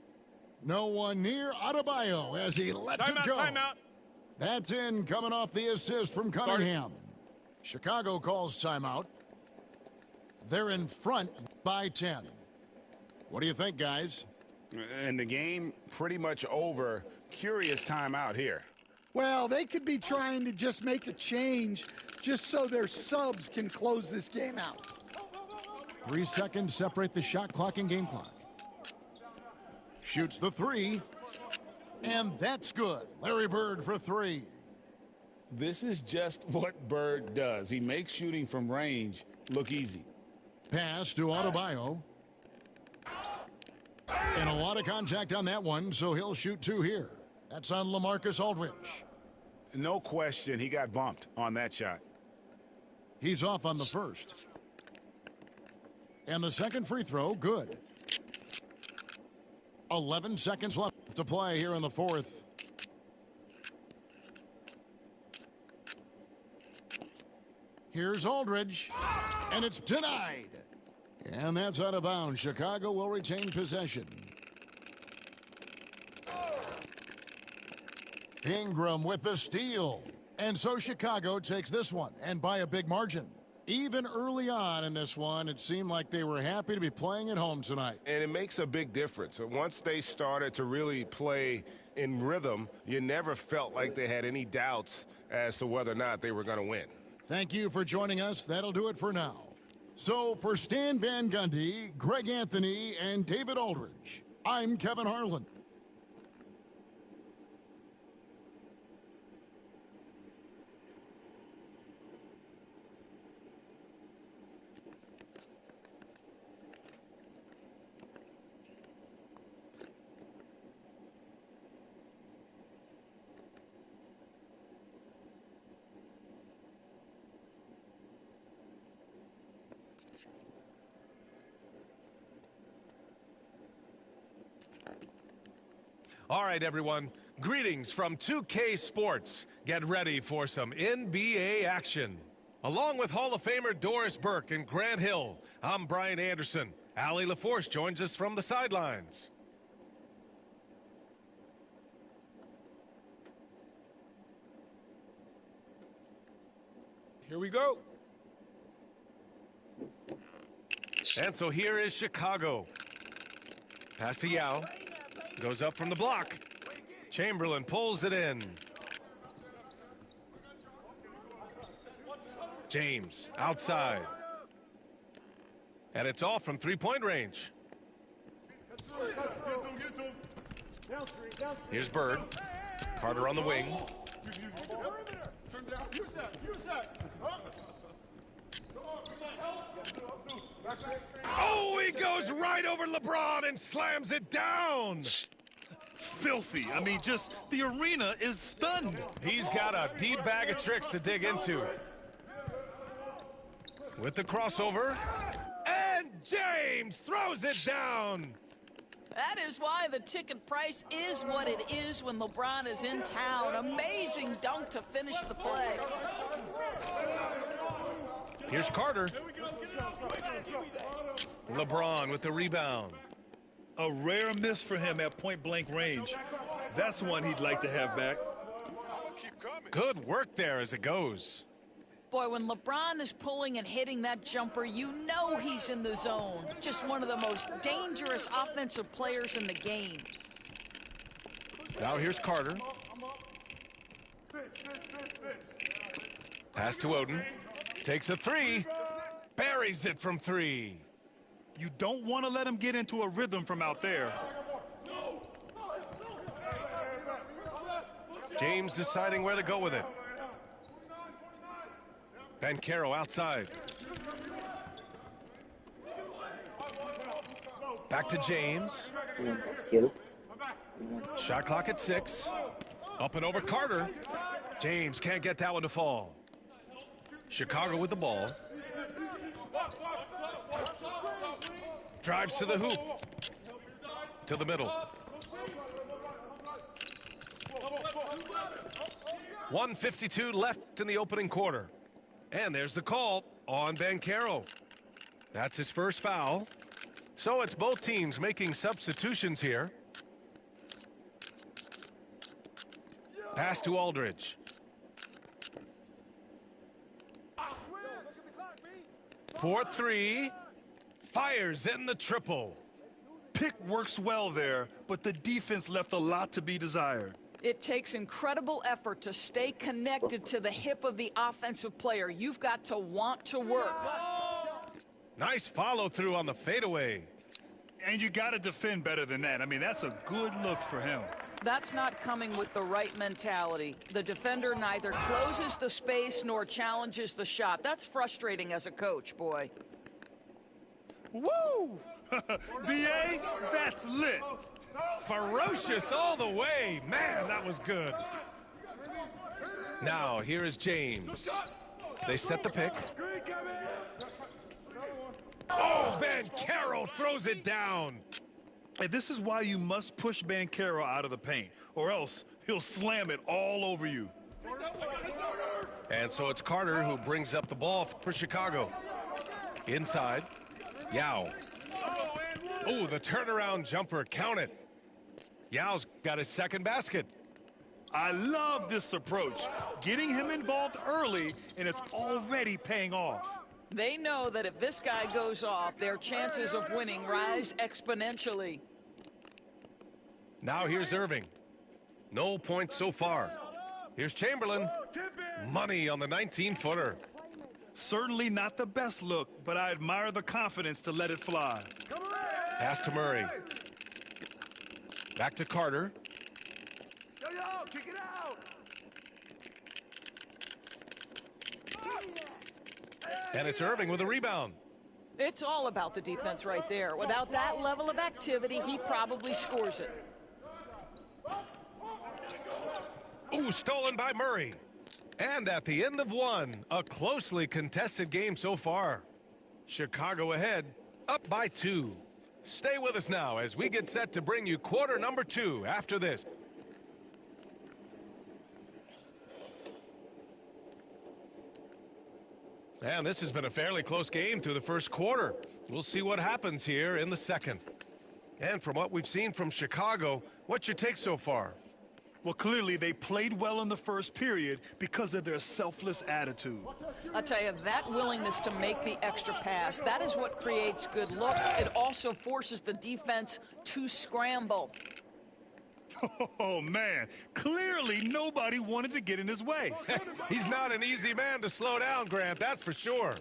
Speaker 6: No one near Adebayo as he lets it go.
Speaker 2: Timeout.
Speaker 6: That's in, coming off the assist from Cunningham. Chicago calls timeout. They're in front by 10. What do you think, guys?
Speaker 7: And the game pretty much over. Curious timeout here.
Speaker 8: Well, they could be trying to just make a change just so their subs can close this game out.
Speaker 6: 3 seconds separate the shot clock and game clock. Shoots the three. And that's good. Larry Bird for three.
Speaker 7: This is just what Bird does. He makes shooting from range look easy.
Speaker 6: Pass to Adebayo. And a lot of contact on that one, so he'll shoot two here. That's on LaMarcus Aldridge.
Speaker 7: No question, he got bumped on that shot.
Speaker 6: He's off on the first. And the second free throw, good. 11 seconds left to play here in the fourth. Here's Aldridge, and it's denied. And that's out of bounds. Chicago will retain possession. Ingram with the steal. And so Chicago takes this one, and by a big margin. Even early on in this one, it seemed like they were happy to be playing at home tonight.
Speaker 9: And it makes a big difference. Once they started to really play in rhythm, you never felt like they had any doubts as to whether or not they were going to win.
Speaker 6: Thank you for joining us. That'll do it for now. So for Stan Van Gundy, Greg Anthony, and David Aldridge, I'm Kevin Harlan.
Speaker 1: All right, everyone. Greetings from 2K Sports. Get ready for some NBA action. Along with Hall of Famer Doris Burke and Grant Hill, I'm Brian Anderson. Allie LaForce joins us from the sidelines.
Speaker 2: Here we go.
Speaker 1: And so here is Chicago. Pass to Yao. Goes up from the block. Chamberlain pulls it in. James outside. And it's off from three-point range. Here's Bird. Carter on the wing. Oh, he goes right over LeBron and slams it down.
Speaker 2: Filthy. I mean, just the arena is stunned.
Speaker 1: He's got a deep bag of tricks to dig into. With the crossover. And James throws it down.
Speaker 10: That is why the ticket price is what it is when LeBron is in town. Amazing dunk to finish the play.
Speaker 1: Here's Carter. LeBron with the rebound.
Speaker 2: A rare miss for him at point-blank range. That's one he'd like to have back.
Speaker 1: Good work there as it goes.
Speaker 10: Boy, when LeBron is pulling and hitting that jumper, you know he's in the zone. Just one of the most dangerous offensive players in the game.
Speaker 1: Now here's Carter. Pass to Oden. Takes a three. Buries it from three.
Speaker 2: You don't want to let him get into a rhythm from out there.
Speaker 1: James deciding where to go with it. Banchero outside. Back to James. Shot clock at 6. Up and over Carter. James can't get that one to fall. Chicago with the ball. Drives to the hoop. To the middle. 1:52 left in the opening quarter. And there's the call on Banchero. That's his first foul. So it's both teams making substitutions here. Pass to Aldridge. 4-3. Fires in the triple.
Speaker 2: Pick works well there, but the defense left a lot to be desired.
Speaker 10: It takes incredible effort to stay connected to the hip of the offensive player. You've got to want to work.
Speaker 1: Nice follow through on the fadeaway.
Speaker 2: And you got to defend better than that. I mean, that's a good look for him.
Speaker 10: That's not coming with the right mentality. The defender neither closes the space nor challenges the shot. That's frustrating as a coach, boy.
Speaker 2: Woo! B.A., that's lit.
Speaker 1: Ferocious all the way. Man, that was good. Now, here is James. They set the pick. Oh, Banchero throws it down.
Speaker 2: And this is why you must push Banchero out of the paint, or else he'll slam it all over you.
Speaker 1: And so it's Carter who brings up the ball for Chicago. Inside, Yao. Oh, the turnaround jumper, count it. Yao's got his second basket.
Speaker 2: I love this approach, getting him involved early, and it's already paying off.
Speaker 10: They know that if this guy goes off, their chances of winning rise exponentially.
Speaker 1: Now here's Irving. No points so far. Here's Chamberlain. Money on the 19-footer.
Speaker 2: Certainly not the best look, but I admire the confidence to let it fly.
Speaker 1: Pass to Murray. Back to Carter.
Speaker 4: Yo, kick it out.
Speaker 1: And it's Irving with a rebound.
Speaker 10: It's all about the defense right there. Without that level of activity, he probably scores it.
Speaker 1: Ooh, stolen by Murray. And at the end of one, a closely contested game so far. Chicago ahead, up by 2. Stay with us now as we get set to bring you quarter number 2 after this. And this has been a fairly close game through the first quarter. We'll see what happens here in the second. And from what we've seen from Chicago, what's your take so far?
Speaker 2: Well, clearly they played well in the first period because of their selfless attitude.
Speaker 10: I'll tell you, that willingness to make the extra pass, that is what creates good looks. It also forces the defense to scramble.
Speaker 2: Oh, man. Clearly nobody wanted to get in his way.
Speaker 1: He's not an easy man to slow down, Grant, that's for sure.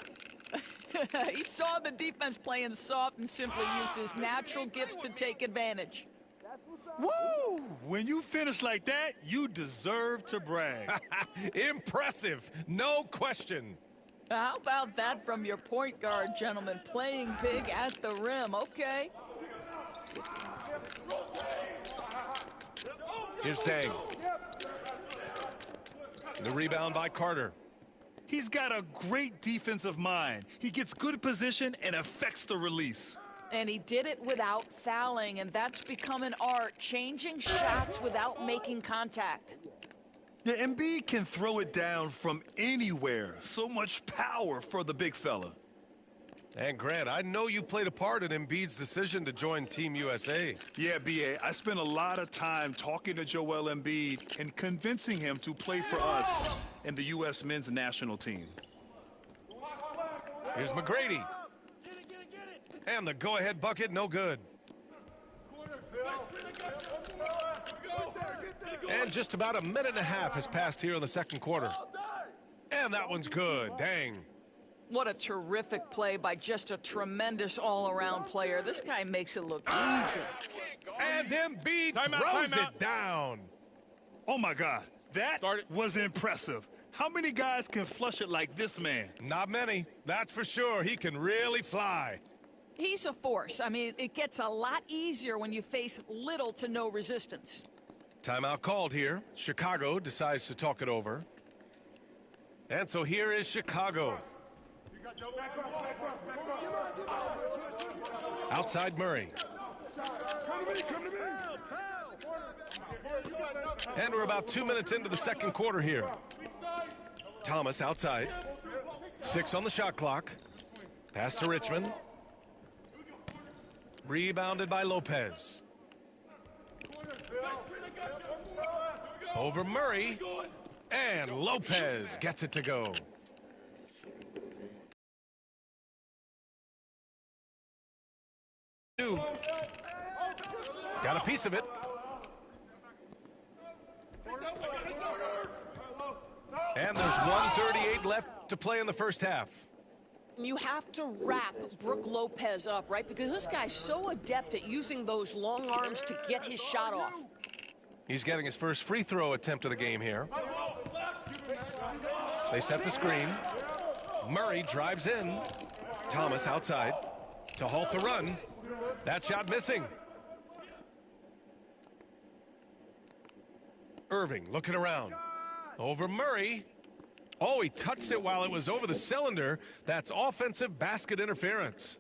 Speaker 10: He saw the defense playing soft and simply used his natural gifts to take advantage.
Speaker 2: Woo! When you finish like that, you deserve to brag.
Speaker 1: Impressive, no question.
Speaker 10: How about that from your point guard, gentlemen? Playing big at the rim, okay.
Speaker 1: Here's Dang. The rebound by Carter.
Speaker 2: He's got a great defensive mind. He gets good position and affects the release.
Speaker 10: And he did it without fouling, and that's become an art, changing shots without making contact.
Speaker 2: Yeah, Embiid can throw it down from anywhere. So much power for the big fella.
Speaker 1: And Grant, I know you played a part in Embiid's decision to join Team USA.
Speaker 2: Yeah, B.A., I spent a lot of time talking to Joel Embiid and convincing him to play for us in the U.S. men's national team.
Speaker 1: Here's McGrady. And the go-ahead bucket, no good. And just about a minute and a half has passed here in the second quarter. And that one's good. Dang.
Speaker 10: What a terrific play by just a tremendous all-around player. This guy makes it look easy.
Speaker 1: And Embiid throws it down.
Speaker 2: Oh, my God. That was impressive. How many guys can flush it like this man?
Speaker 1: Not many. That's for sure. He can really fly.
Speaker 10: He's a force. I mean, it gets a lot easier when you face little to no resistance.
Speaker 1: Timeout called here. Chicago decides to talk it over. And so here is Chicago. Outside Murray. And we're about 2 minutes into the second quarter here. Thomas outside. 6 on the shot clock. Pass to Richmond. Rebounded by Lopez. Over Murray. And Lopez gets it to go. Got a piece of it. And there's 1:38 left to play in the first half.
Speaker 10: You have to wrap Brook Lopez up, right? Because this guy's so adept at using those long arms to get his shot off.
Speaker 1: He's getting his first free throw attempt of the game here. They set the screen. Murray drives in. Thomas outside to halt the run. That shot missing. Irving looking around. Over Murray. Oh, he touched it while it was over the cylinder. That's offensive basket interference.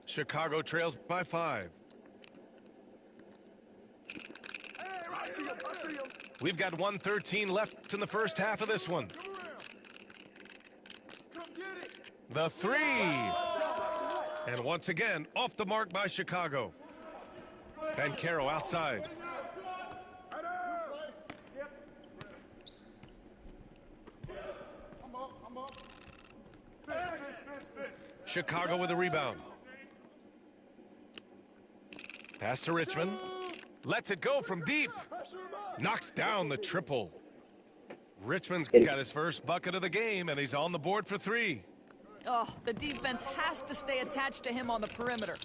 Speaker 1: Chicago trails by 5. We've got 1:13 left in the first half of this one. The three. And once again, off the mark by Chicago. Bancaro outside. Chicago with a rebound. Pass to Richmond. Lets it go from deep. Knocks down the triple. Richmond's got his first bucket of the game, and he's on the board for 3.
Speaker 10: Oh, the defense has to stay attached to him on the perimeter.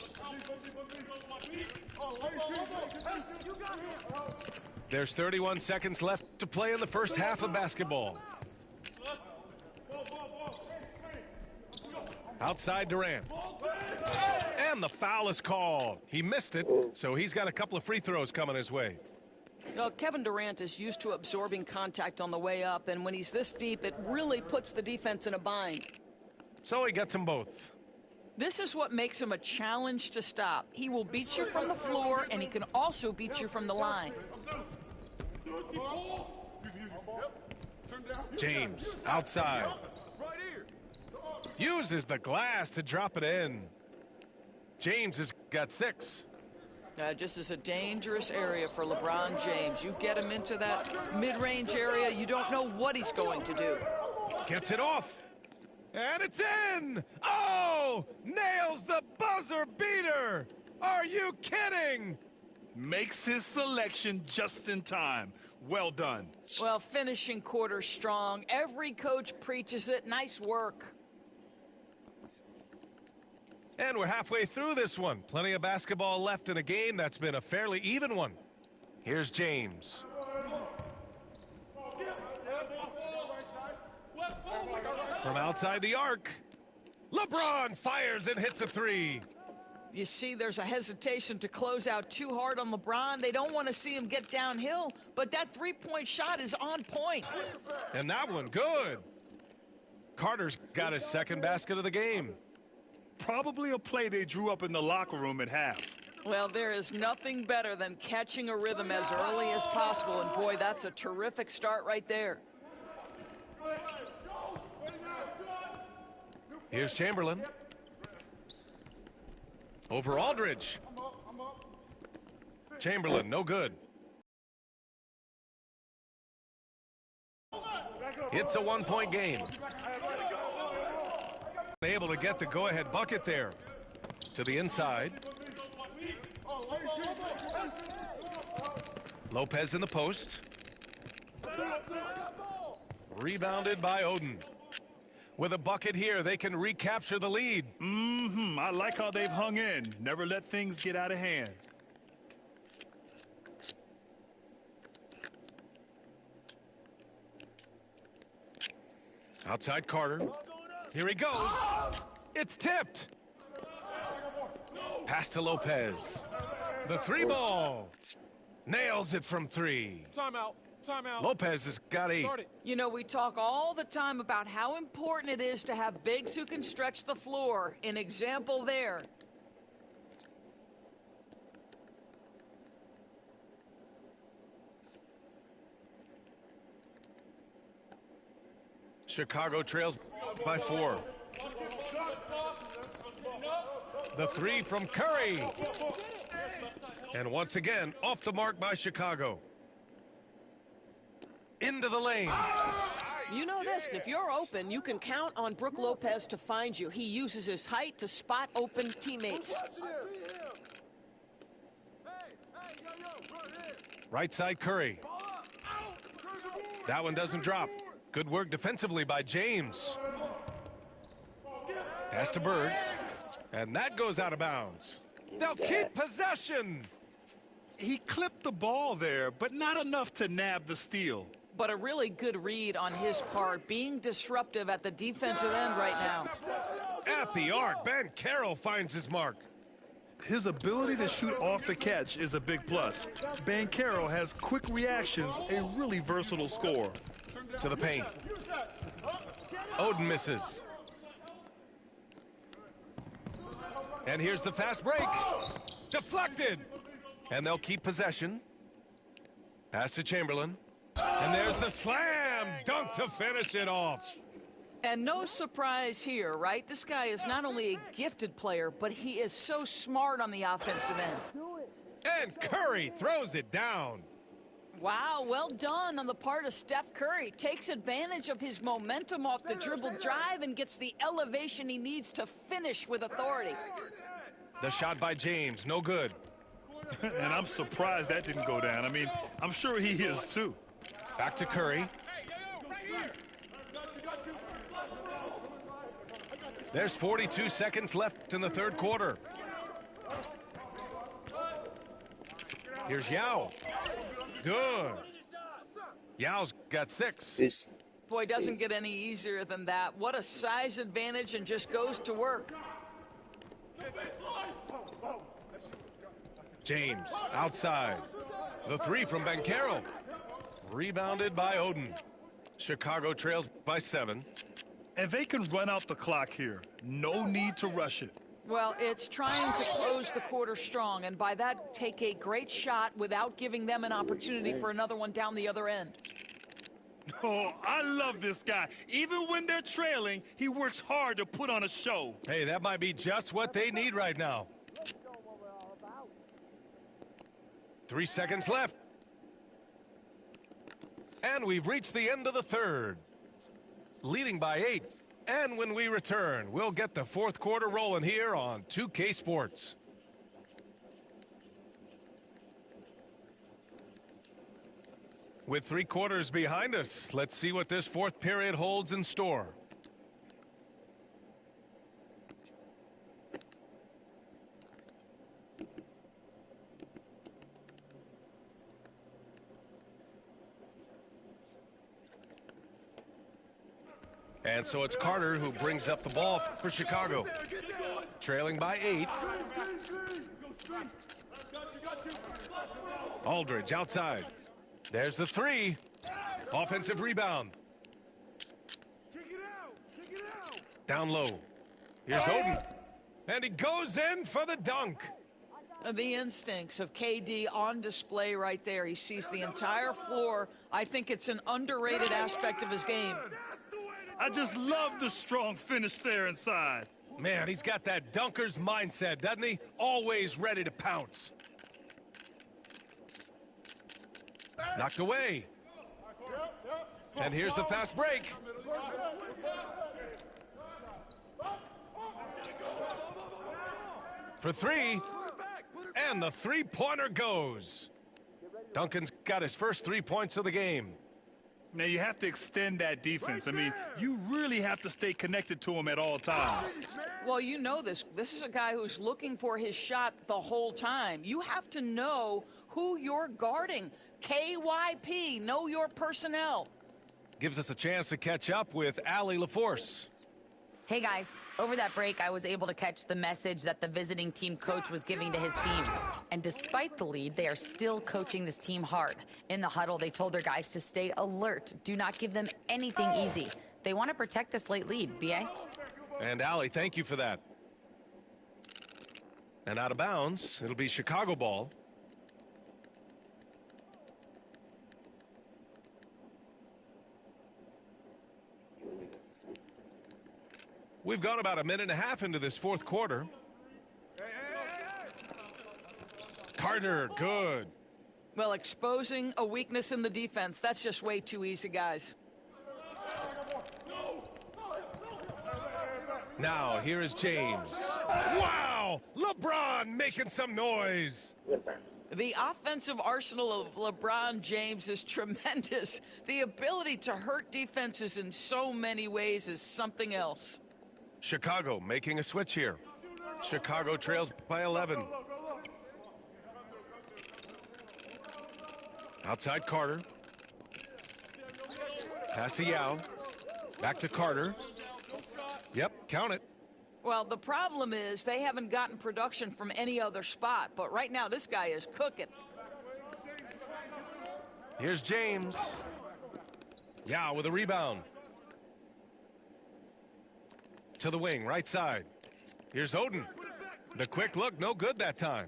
Speaker 1: There's 31 seconds left to play in the first half of basketball. Outside Durant. And the foul is called. He missed it, so he's got a couple of free throws coming his way.
Speaker 10: Well, Kevin Durant is used to absorbing contact on the way up, and when he's this deep, it really puts the defense in a bind.
Speaker 1: So he gets them both.
Speaker 10: This is what makes him a challenge to stop. He will beat you from the floor, and he can also beat you from the line.
Speaker 1: James outside. Uses the glass to drop it in. James has got 6.
Speaker 10: Just as a dangerous area for LeBron James. You get him into that mid-range area, you don't know what he's going to do.
Speaker 1: Gets it off. And it's in! Oh! Nails the buzzer beater! Are you kidding?
Speaker 2: Makes his selection just in time. Well done.
Speaker 10: Well, finishing quarter strong. Every coach preaches it. Nice work.
Speaker 1: And we're halfway through this one. Plenty of basketball left in a game that's been a fairly even one. Here's James. From outside the arc, LeBron fires and hits a 3.
Speaker 10: You see, there's a hesitation to close out too hard on LeBron. They don't want to see him get downhill, but that three-point shot is on point.
Speaker 1: And that one good. Carter's got his second basket of the game.
Speaker 2: Probably a play they drew up in the locker room at half.
Speaker 10: Well, there is nothing better than catching a rhythm as early as possible, and boy, that's a terrific start right there.
Speaker 1: Here's Chamberlain. Over Aldridge. Chamberlain, no good. It's a one-point game. Able to get the go-ahead bucket there. To the inside. Lopez in the post. Rebounded by Oden. With a bucket here, they can recapture the lead.
Speaker 2: I like how they've hung in. Never let things get out of hand.
Speaker 1: Outside Carter. Here he goes. It's tipped. Pass to Lopez. The 3 ball. Nails it from 3.
Speaker 4: Timeout.
Speaker 1: Lopez has got 8.
Speaker 10: You know, we talk all the time about how important it is to have bigs who can stretch the floor. An example there.
Speaker 1: Chicago trails by 4. The three from Curry. And once again, off the mark by Chicago. Into the lane.
Speaker 11: You know this, if you're open, you can count on Brook Lopez to find you. He uses his height to spot open teammates.
Speaker 1: Right side Curry. That one doesn't drop. Good work defensively by James. Pass to Bird. And that goes out of bounds. They'll keep possession.
Speaker 2: He clipped the ball there, but not enough to nab the steal.
Speaker 10: But a really good read on his part, being disruptive at the defensive end right now.
Speaker 1: At the arc, Ben Carroll finds his mark.
Speaker 2: His ability to shoot off the catch is a big plus. Banchero has quick reactions, a really versatile scorer.
Speaker 1: To the paint. Oden misses. And here's the fast break. Deflected. And they'll keep possession. Pass to Chamberlain. And there's the slam dunk to finish it off.
Speaker 10: And no surprise here, right? This guy is not only a gifted player, but he is so smart on the offensive end.
Speaker 1: And Curry throws it down.
Speaker 10: Wow, well done on the part of Steph Curry. Takes advantage of his momentum off the dribble drive and gets the elevation he needs to finish with authority.
Speaker 1: The shot by James, no good.
Speaker 2: And I'm surprised that didn't go down. I mean, I'm sure he is too.
Speaker 1: Back to Curry. There's 42 seconds left in the third quarter. Here's Yao. Good. Yao's got 6.
Speaker 10: Boy, doesn't get any easier than that. What a size advantage, and just goes to work.
Speaker 1: James outside. The three from Banchero. Rebounded by Oden. Chicago trails by 7.
Speaker 2: And they can run out the clock here. No need to rush it.
Speaker 10: Well, it's trying to close the quarter strong, and by that, take a great shot without giving them an opportunity for another one down the other end.
Speaker 2: Oh, I love this guy. Even when they're trailing, he works hard to put on a show.
Speaker 1: Hey, that might be just what they need right now. 3 seconds left. And we've reached the end of the third. Leading by 8. And when we return, we'll get the fourth quarter rolling here on 2K Sports. With 3 quarters behind us, let's see what this fourth period holds in store. And so it's Carter who brings up the ball for Chicago. Trailing by 8. Aldridge outside. There's the 3. Offensive rebound. Down low. Here's Oden. And he goes in for the dunk.
Speaker 10: The instincts of KD on display right there. He sees the entire floor. I think it's an underrated aspect of his game.
Speaker 2: I just love the strong finish there inside.
Speaker 1: Man, he's got that dunker's mindset, doesn't he? Always ready to pounce. Knocked away. And here's the fast break. For 3. And the three-pointer goes. Duncan's got his first 3 points of the game.
Speaker 2: Now, you have to extend that defense. I mean, you really have to stay connected to him at all times.
Speaker 10: Well, you know this. This is a guy who's looking for his shot the whole time. You have to know who you're guarding. KYP, know your personnel.
Speaker 1: Gives us a chance to catch up with Allie LaForce.
Speaker 5: Hey guys, over that break, I was able to catch the message that the visiting team coach was giving to his team. And despite the lead, they are still coaching this team hard. In the huddle, they told their guys to stay alert. Do not give them anything easy. They want to protect this late lead, BA.
Speaker 1: And Allie, thank you for that. And out of bounds, it'll be Chicago ball. We've gone about a minute and a half into this fourth quarter. Carter, good.
Speaker 10: Well, exposing a weakness in the defense, that's just way too easy, guys.
Speaker 1: Now, here is James. Wow! LeBron making some noise.
Speaker 10: The offensive arsenal of LeBron James is tremendous. The ability to hurt defenses in so many ways is something else.
Speaker 1: Chicago making a switch here. Chicago trails by 11. Outside Carter. Pass to Yao. Back to Carter. Yep, count it.
Speaker 10: Well, the problem is they haven't gotten production from any other spot, but right now this guy is cooking.
Speaker 1: Here's James. Yao with a rebound. To the wing, right side. Here's Oden. The quick look, no good that time.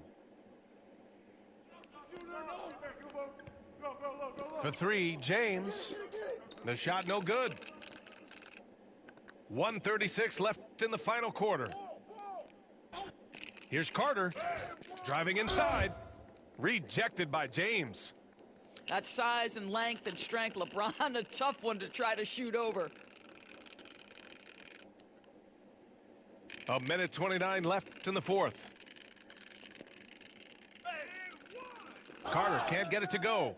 Speaker 1: For three, James. The shot no good. 1:36 left in the final quarter. Here's Carter. Driving inside. Rejected by James.
Speaker 10: That size and length and strength, LeBron, a tough one to try to shoot over.
Speaker 1: A minute 29 left in the fourth. Carter can't get it to go.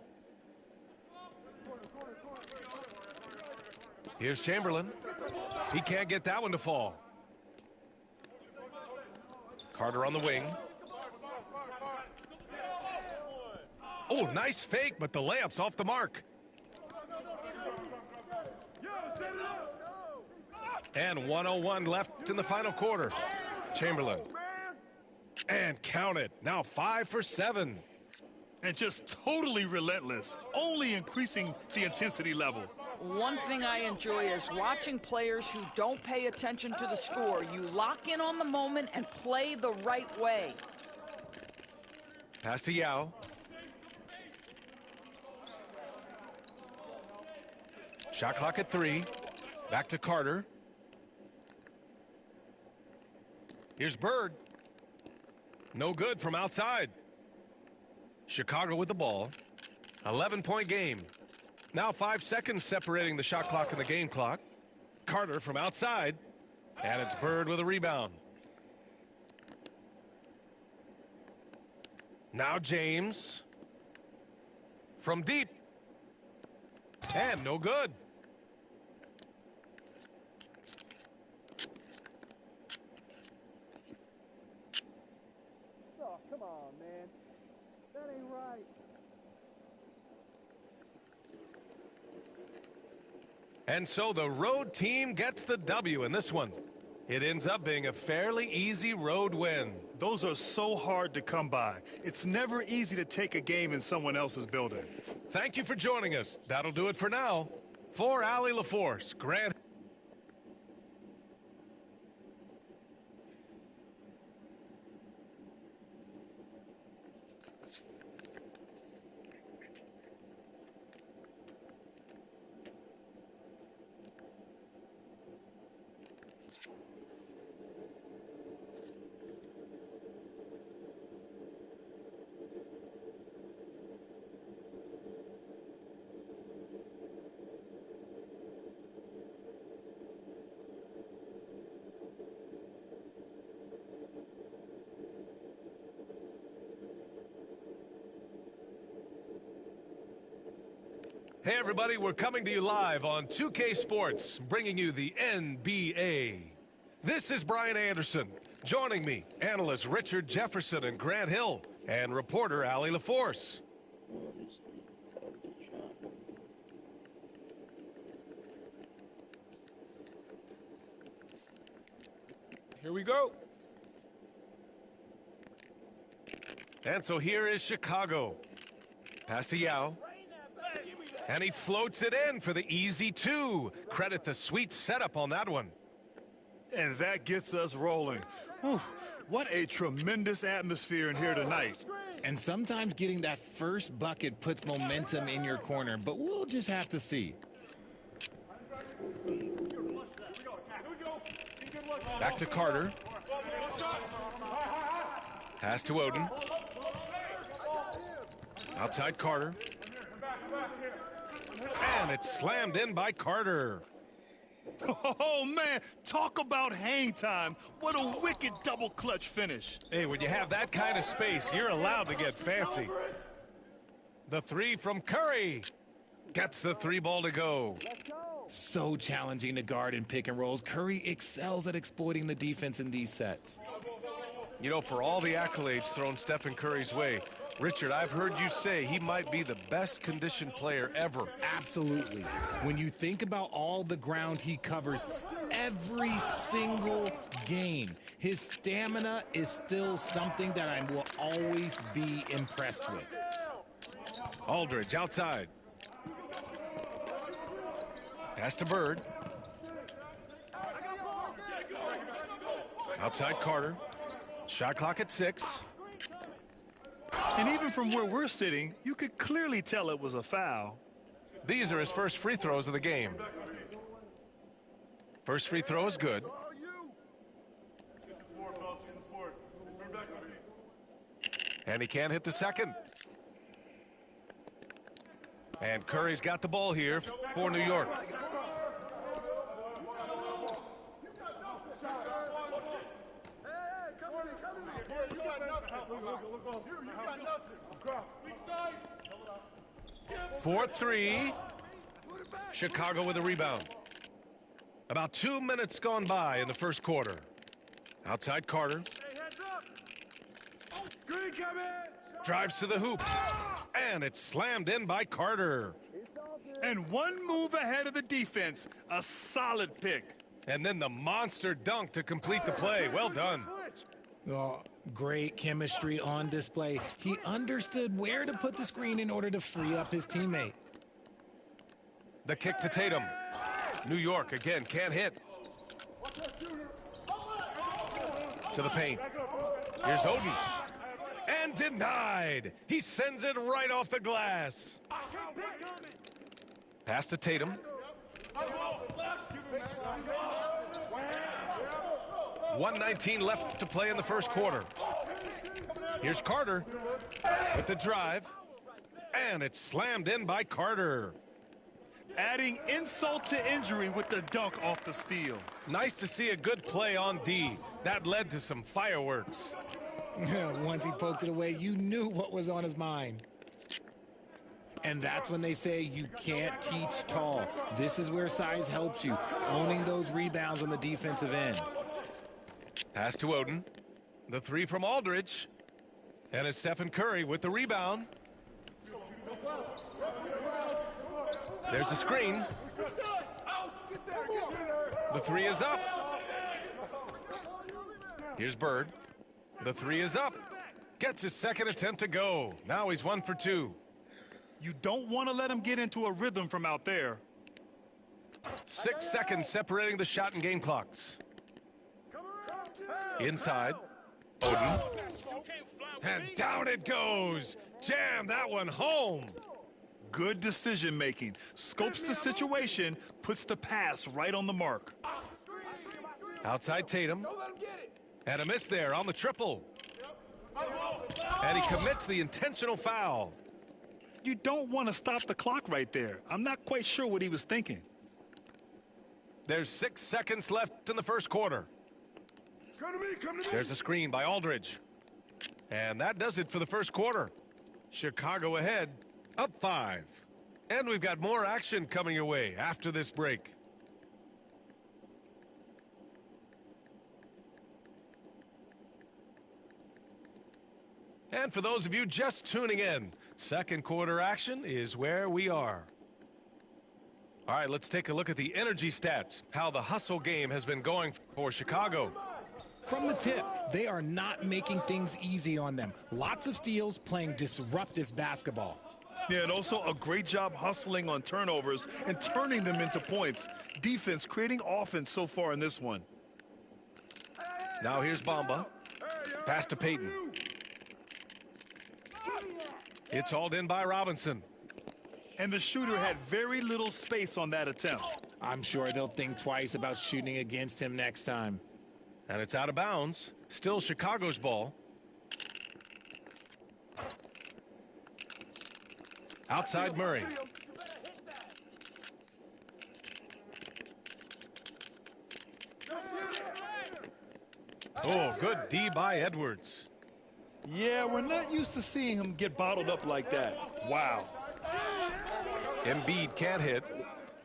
Speaker 1: Here's Chamberlain. He can't get that one to fall. Carter on the wing. Oh, nice fake, but the layup's off the mark. And 1:01 left in the final quarter. Chamberlain. And count it. Now 5 for 7.
Speaker 2: And just totally relentless, only increasing the intensity level.
Speaker 10: One thing I enjoy is watching players who don't pay attention to the score. You lock in on the moment and play the right way.
Speaker 1: Pass to Yao. Shot clock at 3. Back to Carter. Here's Bird. No good from outside. Chicago with the ball. 11-point game. Now 5 seconds separating the shot clock and the game clock. Carter from outside. And it's Bird with a rebound. Now James. From deep. And no good.
Speaker 8: Oh, come on, man. That ain't right.
Speaker 1: And so the road team gets the W in this one. It ends up being a fairly easy road win.
Speaker 2: Those are so hard to come by. It's never easy to take a game in someone else's building.
Speaker 1: Thank you for joining us. That'll do it for now. For Allie LaForce, Grant. Hey everybody, we're coming to you live on 2K Sports, bringing you the NBA. This is Brian Anderson. Joining me, analysts Richard Jefferson and Grant Hill, and reporter Allie LaForce.
Speaker 9: Here we go.
Speaker 1: And so here is Chicago. Pass to Yao. And he floats it in for the easy 2. Credit the sweet setup on that one.
Speaker 2: And that gets us rolling. Whew, what a tremendous atmosphere in here tonight.
Speaker 12: And sometimes getting that first bucket puts momentum in your corner, but we'll just have to see.
Speaker 1: Back to Carter. Pass to Oden. Outside Carter. And it's slammed in by Carter.
Speaker 2: Oh, man, talk about hang time. What a wicked double clutch finish.
Speaker 1: Hey, when you have that kind of space, you're allowed to get fancy. The three from Curry. Gets the three ball to go.
Speaker 12: So challenging to guard in pick and rolls. Curry excels at exploiting the defense in these sets.
Speaker 1: You know, for all the accolades thrown Stephen Curry's way, Richard, I've heard you say he might be the best conditioned player ever.
Speaker 12: Absolutely. When you think about all the ground he covers every single game, his stamina is still something that I will always be impressed with.
Speaker 1: Aldridge outside. Pass to Bird. Outside Carter. Shot clock at 6.
Speaker 2: And even from where we're sitting, you could clearly tell it was a foul.
Speaker 1: These are his first free throws of the game. First free throw is good. And he can't hit the second. And Curry's got the ball here for New York. For 3. Chicago with a rebound. About 2 minutes gone by in the first quarter. Outside Carter. Drives to the hoop. And it's slammed in by Carter.
Speaker 2: And one move ahead of the defense. A solid pick.
Speaker 1: And then the monster dunk to complete the play. Well done.
Speaker 12: Oh, great chemistry on display. He understood where to put the screen in order to free up his teammate.
Speaker 1: The kick to Tatum. New York again can't hit. To the paint. Here's Oden. And denied. He sends it right off the glass. Pass to Tatum. 1:19 left to play in the first quarter. Here's Carter with the drive. And it's slammed in by Carter.
Speaker 2: Adding insult to injury with the dunk off the steal.
Speaker 1: Nice to see a good play on D. That led to some fireworks.
Speaker 12: Once he poked it away, you knew what was on his mind. And that's when they say you can't teach tall. This is where size helps you, owning those rebounds on the defensive end.
Speaker 1: Pass to Oden. The three from Aldridge. And it's Stephen Curry with the rebound. There's a screen. The three is up. Here's Bird. The three is up. Gets his second attempt to go. Now he's 1 for 2.
Speaker 2: You don't want to let him get into a rhythm from out there.
Speaker 1: 6 seconds separating the shot and game clocks. Inside. Oden. And down it goes. Jam that one home.
Speaker 2: Good decision making. Scopes the situation, puts the pass right on the mark.
Speaker 1: Outside Tatum. And a miss there on the triple. And he commits the intentional foul.
Speaker 2: You don't want to stop the clock right there. I'm not quite sure what he was thinking.
Speaker 1: There's 6 seconds left in the first quarter. There's a screen by Aldridge. And that does it for the first quarter. Chicago ahead, up 5. And we've got more action coming your way after this break. And for those of you just tuning in, second quarter action is where we are. All right, let's take a look at the energy stats, how the hustle game has been going for Chicago.
Speaker 12: From the tip, they are not making things easy on them. Lots of steals, playing disruptive basketball.
Speaker 2: Yeah, and also a great job hustling on turnovers and turning them into points. Defense creating offense so far in this one.
Speaker 1: Now here's Bamba. Pass to Payton. It's hauled in by Robinson.
Speaker 2: And the shooter had very little space on that attempt.
Speaker 12: I'm sure they'll think twice about shooting against him next time.
Speaker 1: And it's out of bounds. Still Chicago's ball. Outside Murray. Oh, good D by Edwards.
Speaker 2: Yeah, we're not used to seeing him get bottled up like that. Wow.
Speaker 1: Embiid can't hit.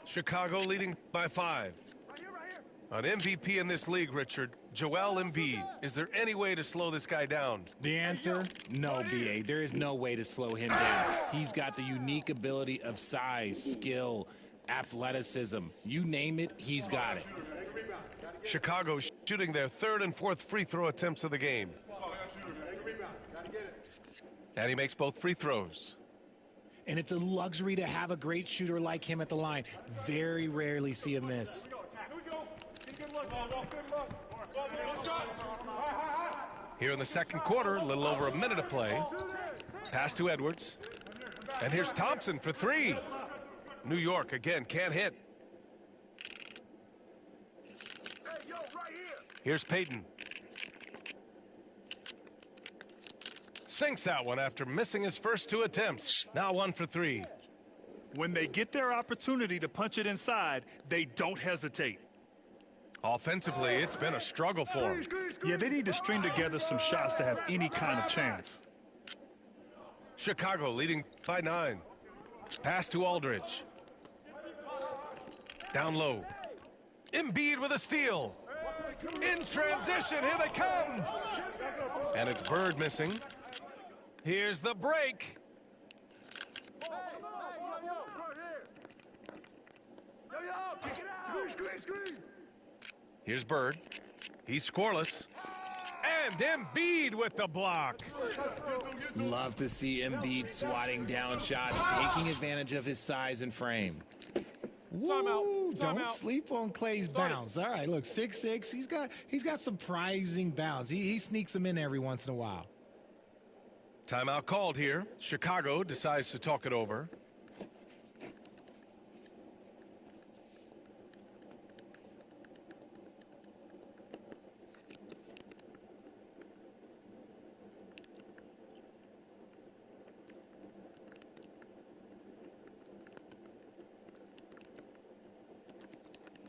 Speaker 1: Chicago leading by 5. An MVP in this league, Richard, Joel Embiid. Is there any way to slow this guy down?
Speaker 12: The answer, no, B.A. There is no way to slow him down. He's got the unique ability of size, skill, athleticism. You name it, he's got it.
Speaker 1: Chicago shooting their 3rd and 4th free throw attempts of the game. And he makes both free throws.
Speaker 12: And it's a luxury to have a great shooter like him at the line. Very rarely see a miss.
Speaker 1: Here in the second quarter, a little over a minute to play. Pass to Edwards. And here's Thompson for 3. New York again can't hit. Here's Payton. Sinks that one after missing his first 2 attempts. Now 1 for 3.
Speaker 2: When they get their opportunity to punch it inside, they don't hesitate.
Speaker 1: Offensively, it's been a struggle for him.
Speaker 2: Yeah, they need to string together some shots to have any kind of chance.
Speaker 1: Chicago leading by 9. Pass to Aldridge. Down low. Embiid with a steal. In transition, here they come. And it's Bird missing. Here's the break. Here's Bird. He's scoreless. And Embiid with the block.
Speaker 12: Love to see Embiid swatting down shots, taking advantage of his size and frame. Woo, don't sleep on Clay's bounce. All right, look, 6'6". He's got surprising bounce. He sneaks them in every once in a while.
Speaker 1: Timeout called here. Chicago decides to talk it over.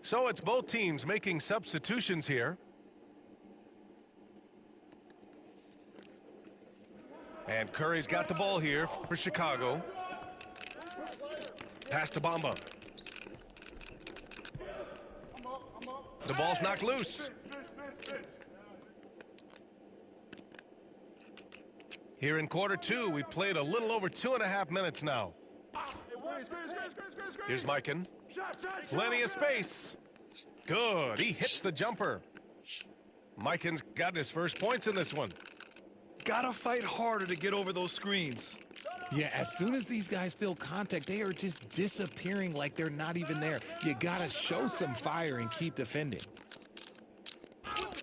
Speaker 1: So it's both teams making substitutions here. And Curry's got the ball here for Chicago. Pass to Bamba. The ball's knocked loose. Here in quarter 2, we played a little over 2.5 minutes now. Here's Mikan. Plenty of space. Good. He hits the jumper. Mikan's got his first points in this one.
Speaker 2: Gotta fight harder to get over those screens.
Speaker 12: Yeah, as soon as these guys feel contact, they are just disappearing like they're not even there. You gotta show some fire and keep defending.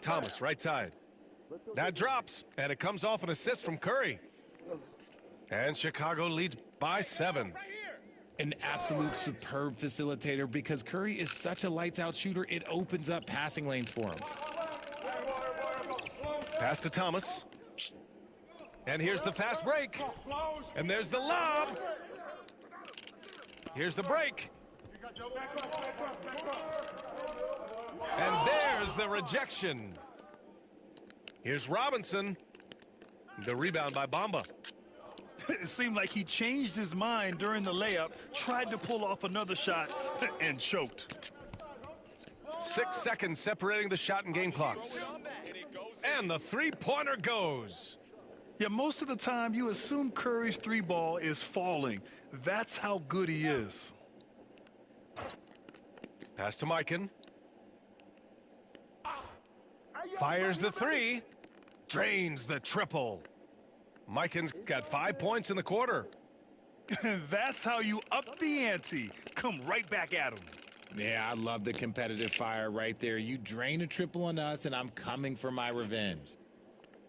Speaker 1: Thomas, right side. That drops, and it comes off an assist from Curry. And Chicago leads by 7.
Speaker 12: An absolute superb facilitator because Curry is such a lights-out shooter, it opens up passing lanes for him.
Speaker 1: Pass to Thomas. And here's the fast break. And there's the lob. Here's the break. And there's the rejection. Here's Robinson. The rebound by Bamba.
Speaker 2: It seemed like he changed his mind during the layup, tried to pull off another shot, and choked.
Speaker 1: 6 seconds separating the shot and game clocks. And the three-pointer goes.
Speaker 2: Yeah, most of the time you assume Curry's 3-ball is falling. That's how good he is.
Speaker 1: Pass to Mikan. Fires the 3. Drains the triple. Mikan's got 5 points in the quarter.
Speaker 2: That's how you up the ante. Come right back at him.
Speaker 12: Yeah, I love the competitive fire right there. You drain a triple on us, and I'm coming for my revenge.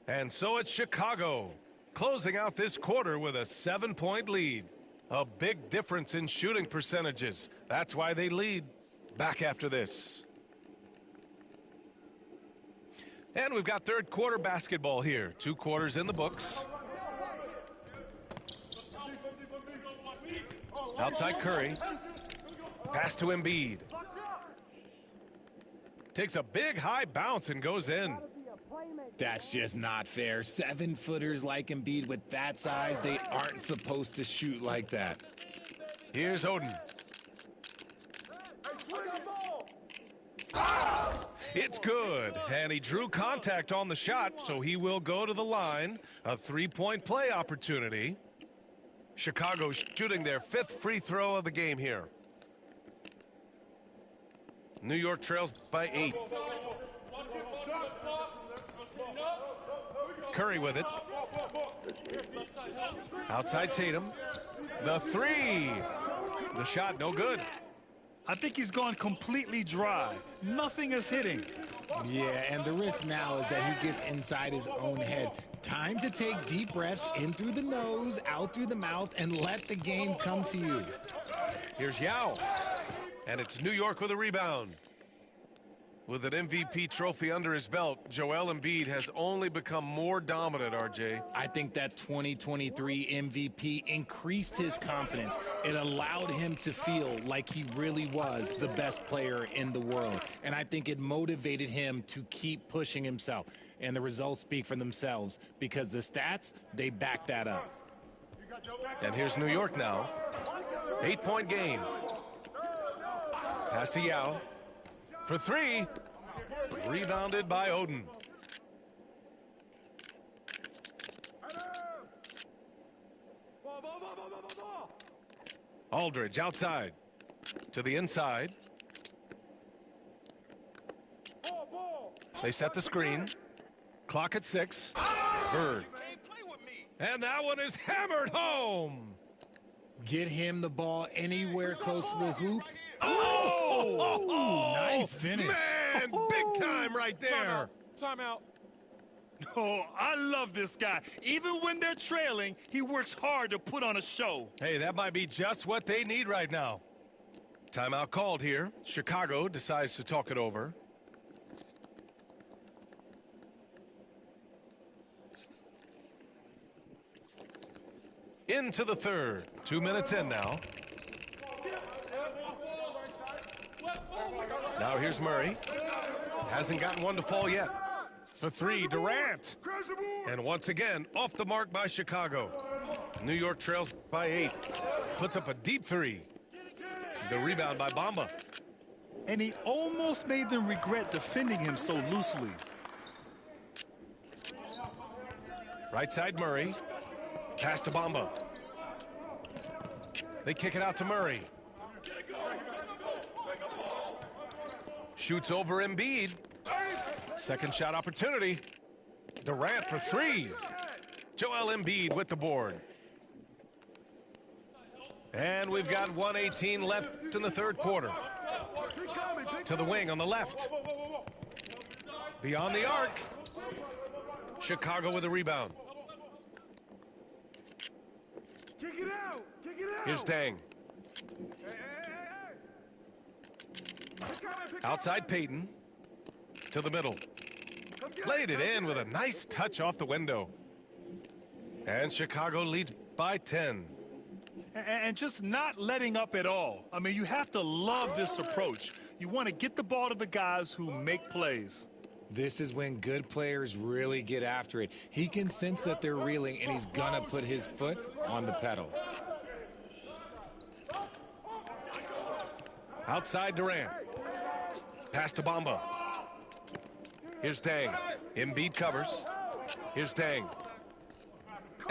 Speaker 1: And so it's Chicago, closing out this quarter with a 7-point lead. A big difference in shooting percentages. That's why they lead. Back after this. And we've got third quarter basketball here. 2 quarters in the books. Outside Curry. Pass to Embiid. Takes a big high bounce and goes in.
Speaker 12: That's just not fair. 7-footers like Embiid with that size, they aren't supposed to shoot like that.
Speaker 1: Here's Oden. It's good, and he drew contact on the shot, so he will go to the line. A 3-point play opportunity. Chicago shooting their 5th free throw of the game here. New York trails by 8. Curry with it. Outside Tatum. The 3. The shot no good.
Speaker 2: I think he's gone completely dry. Nothing is hitting.
Speaker 12: Yeah, and the risk now is that he gets inside his own head. Time to take deep breaths in through the nose, out through the mouth, and let the game come to you.
Speaker 1: Here's Yao. And it's New York with a rebound. With an MVP trophy under his belt, Joel Embiid has only become more dominant, RJ.
Speaker 12: I think that 2023 MVP increased his confidence. It allowed him to feel like he really was the best player in the world. And I think it motivated him to keep pushing himself. And the results speak for themselves because the stats, they back that up.
Speaker 1: And here's New York now. 8-point game. Pass to Yao. For 3. Rebounded by Oden. Aldridge outside. To the inside. They set the screen. Clock at 6. Bird. And that one is hammered home.
Speaker 12: Get him the ball anywhere close to the hoop.
Speaker 1: Oh,
Speaker 12: nice finish.
Speaker 1: Man, big time right there.
Speaker 2: Timeout. Oh, I love this guy. Even when they're trailing, he works hard to put on a show.
Speaker 1: Hey, that might be just what they need right now. Timeout called here. Chicago decides to talk it over. Into the third. 2 minutes in now. Now here's Murray. Hasn't gotten one to fall yet. For 3, Durant. And once again, off the mark by Chicago. New York trails by 8. Puts up a deep 3. The rebound by Bamba.
Speaker 2: And he almost made them regret defending him so loosely.
Speaker 1: Right side Murray. Pass to Bamba. They kick it out to Murray. Shoots over Embiid. Second shot opportunity. Durant for 3. Joel Embiid with the board. And we've got 1:18 left in the third quarter. To the wing on the left. Beyond the arc. Chicago with a rebound. Here's Dang. Outside Payton. To the middle. Played it in with a nice touch off the window. And Chicago leads by 10.
Speaker 2: And just not letting up at all. I mean, you have to love this approach. You want to get the ball to the guys who make plays.
Speaker 12: This is when good players really get after it. He can sense that they're reeling, and he's going to put his foot on the pedal.
Speaker 1: Outside Durant. Pass to Bamba. Here's Dang. Embiid covers. Here's Dang.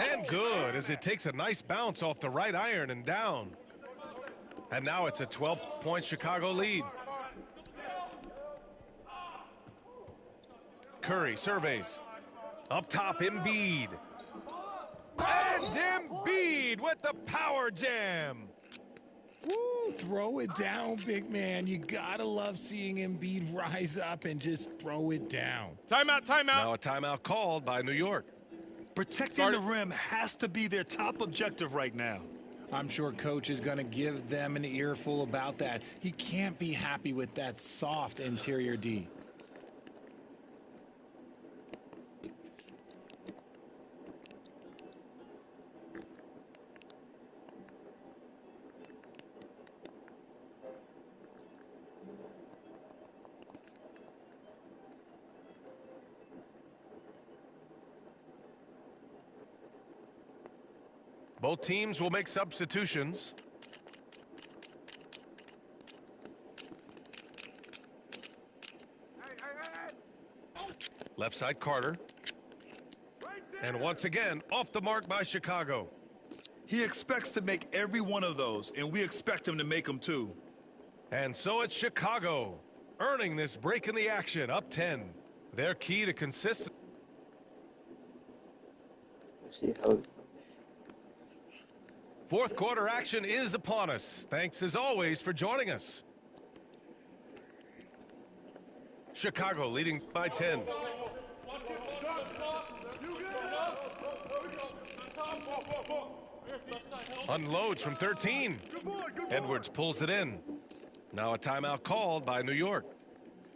Speaker 1: And good as it takes a nice bounce off the right iron and down. And now it's a 12-point Chicago lead. Curry surveys. Up top, Embiid. And Embiid with the power jam.
Speaker 12: Woo, throw it down, big man. You gotta love seeing Embiid rise up and just throw it down.
Speaker 2: Timeout, timeout.
Speaker 1: Now a timeout called by New York.
Speaker 2: Protecting the rim has to be their top objective right now.
Speaker 12: I'm sure coach is going to give them an earful about that. He can't be happy with that soft interior D.
Speaker 1: Both teams will make substitutions. Left side Carter. And once again, off the mark by Chicago.
Speaker 2: He expects to make every one of those, and we expect him to make them too.
Speaker 1: And so it's Chicago, earning this break in the action, up 10. Their key to consistency. Fourth quarter action is upon us. Thanks as always for joining us. Chicago leading by 10. Unloads from 13. Edwards pulls it in. Now a timeout called by New York.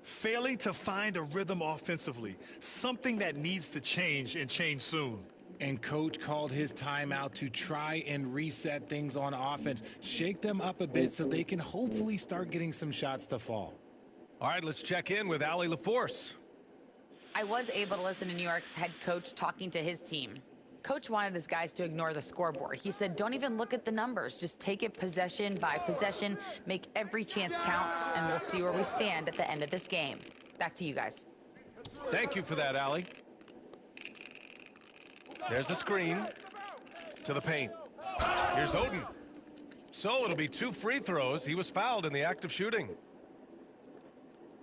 Speaker 2: Failing to find a rhythm offensively, something that needs to change and change soon.
Speaker 12: And coach called his timeout to try and reset things on offense, shake them up a bit so they can hopefully start getting some shots to fall.
Speaker 1: All right, let's check in with Allie LaForce.
Speaker 5: I was able to listen to New York's head coach talking to his team. Coach wanted his guys to ignore the scoreboard. He said, don't even look at the numbers. Just take it possession by possession, make every chance count, and we'll see where we stand at the end of this game. Back to you guys.
Speaker 1: Thank you for that, Allie. There's a screen to the paint. Here's Oden. So it'll be 2 free throws. He was fouled in the act of shooting.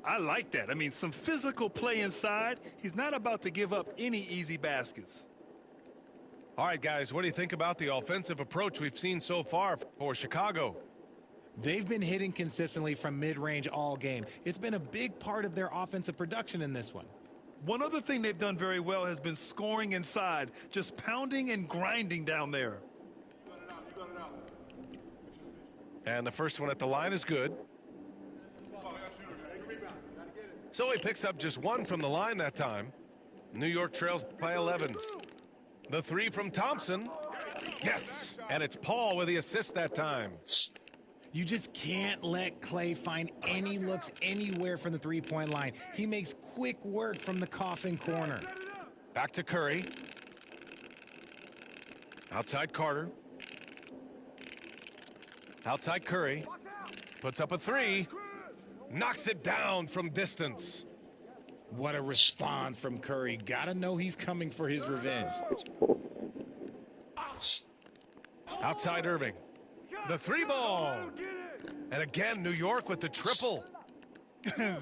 Speaker 2: I like that. I mean, some physical play inside. He's not about to give up any easy baskets.
Speaker 1: All right, guys, what do you think about the offensive approach we've seen so far for Chicago?
Speaker 12: They've been hitting consistently from mid-range all game. It's been a big part of their offensive production in this one.
Speaker 2: One other thing they've done very well has been scoring inside, just pounding and grinding down there.
Speaker 1: And the first one at the line is good. So he picks up just 1 from the line that time. New York trails by 11. The 3 from Thompson. Yes. And it's Paul with the assist that time.
Speaker 12: You just can't let Clay find any looks anywhere from the three-point line. He makes quick work from the coffin corner.
Speaker 1: Back to Curry. Outside Carter. Outside Curry. Puts up a 3. Knocks it down from distance.
Speaker 12: What a response from Curry. Gotta know he's coming for his revenge.
Speaker 1: Outside Irving. The 3 ball. And again, New York with the triple.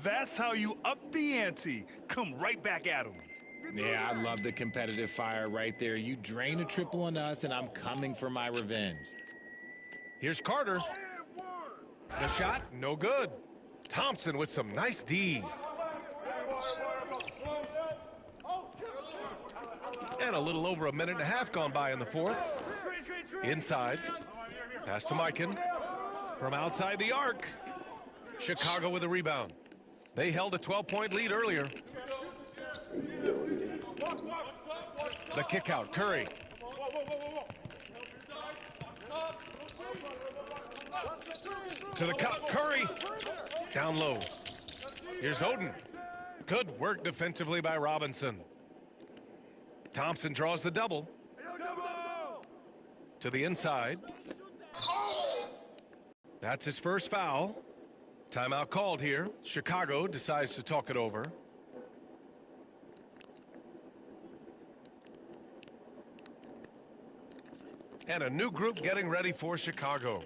Speaker 2: That's how you up the ante. Come right back at him.
Speaker 12: Yeah, I love the competitive fire right there. You drain a triple on us, and I'm coming for my revenge.
Speaker 1: Here's Carter. The shot, no good. Thompson with some nice D. And a little over a minute and a half gone by in the fourth. Inside. Pass to Mikan. From outside the arc. Chicago with a rebound. They held a 12-point lead earlier. The kick out. Curry. To the cup. Curry. Down low. Here's Oden. Good work defensively by Robinson. Thompson draws the double. To the inside. That's his first foul. Timeout called here. Chicago decides to talk it over. And a new group getting ready for Chicago.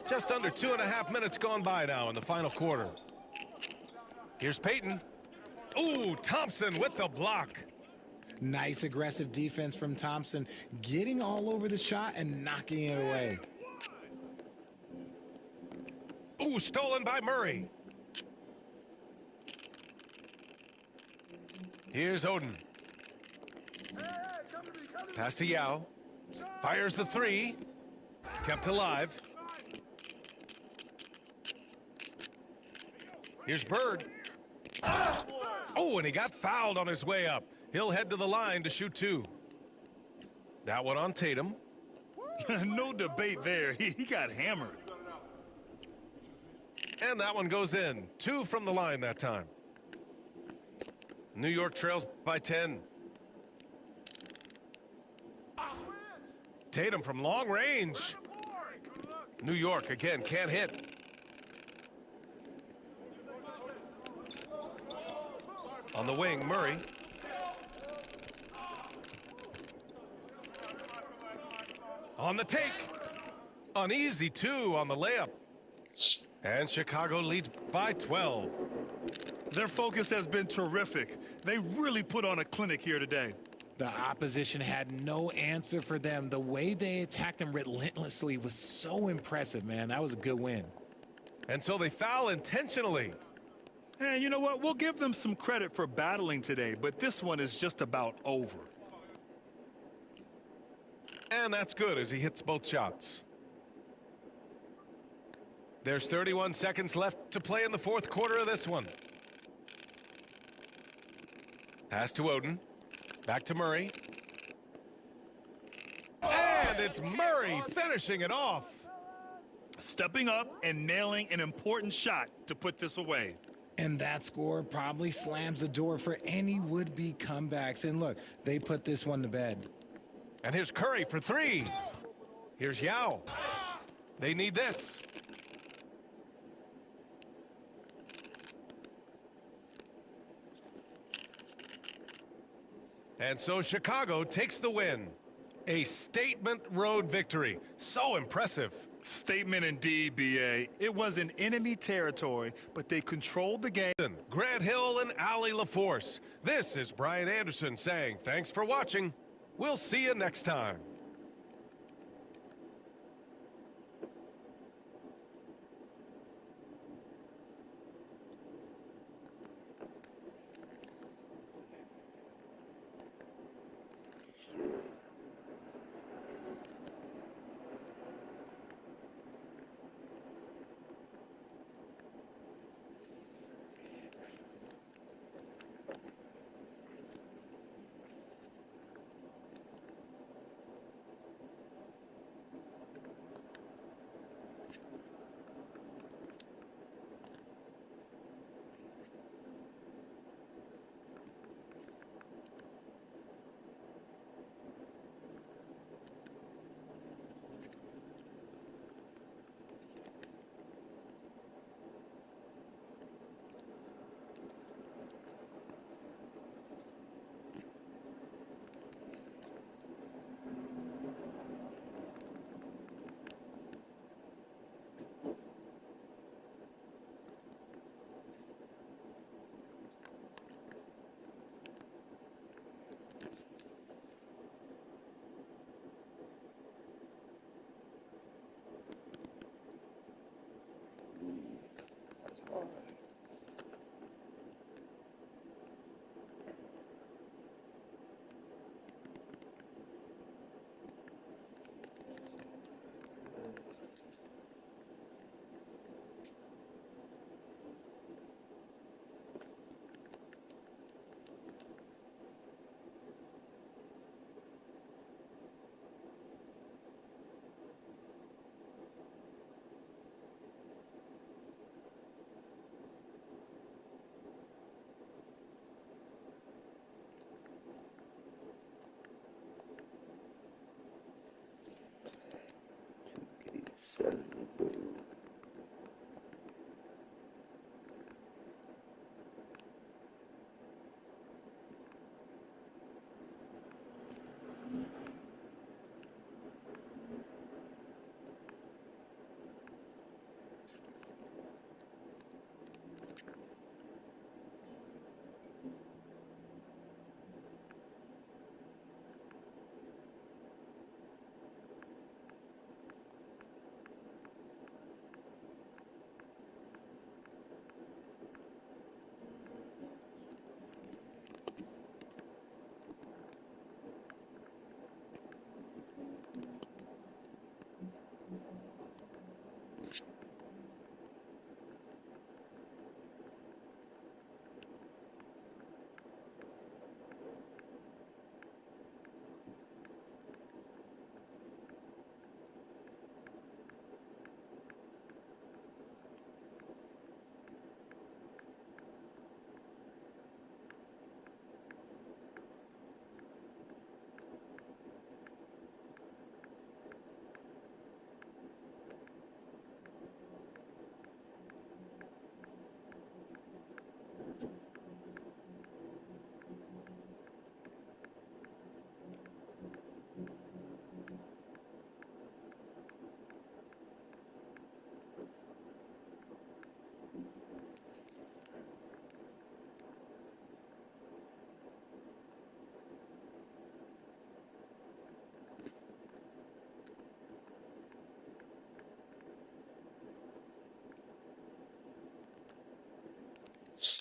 Speaker 1: Just under 2.5 minutes gone by now in the final quarter. Here's Payton. Ooh, Thompson with the block.
Speaker 12: Nice aggressive defense from Thompson, getting all over the shot and knocking it away.
Speaker 1: Ooh, stolen by Murray. Here's Oden. Pass to Yao. Fires the 3. Kept alive. Here's Bird. Oh, and he got fouled on his way up. He'll head to the line to shoot 2. That one on Tatum.
Speaker 2: No debate there. He got hammered.
Speaker 1: And that one goes in. 2 from the line that time. New York trails by 10. Tatum from long range. New York again can't hit. On the wing, Murray. On the take. Uneasy two on the layup. And Chicago leads by 12.
Speaker 2: Their focus has been terrific. They really put on a clinic here today.
Speaker 12: The opposition had no answer for them. The way they attacked them relentlessly was so impressive, man. That was a good win.
Speaker 1: And so they foul intentionally.
Speaker 2: And you know what? We'll give them some credit for battling today, but this one is just about over.
Speaker 1: And that's good as he hits both shots. There's 31 seconds left to play in the fourth quarter of this one. Pass to Oden. Back to Murray. And it's Murray finishing it off.
Speaker 2: Stepping up and nailing an important shot to put this away.
Speaker 12: And that score probably slams the door for any would-be comebacks. And look, they put this one to bed.
Speaker 1: And here's Curry for three. Here's Yao. They need this. And so Chicago takes the win. A statement road victory. So impressive.
Speaker 2: Statement indeed, B.A. It was in enemy territory, but they controlled the game.
Speaker 1: Grant Hill and Allie LaForce. This is Brian Anderson saying thanks for watching. We'll see you next time.
Speaker 13: Ugh.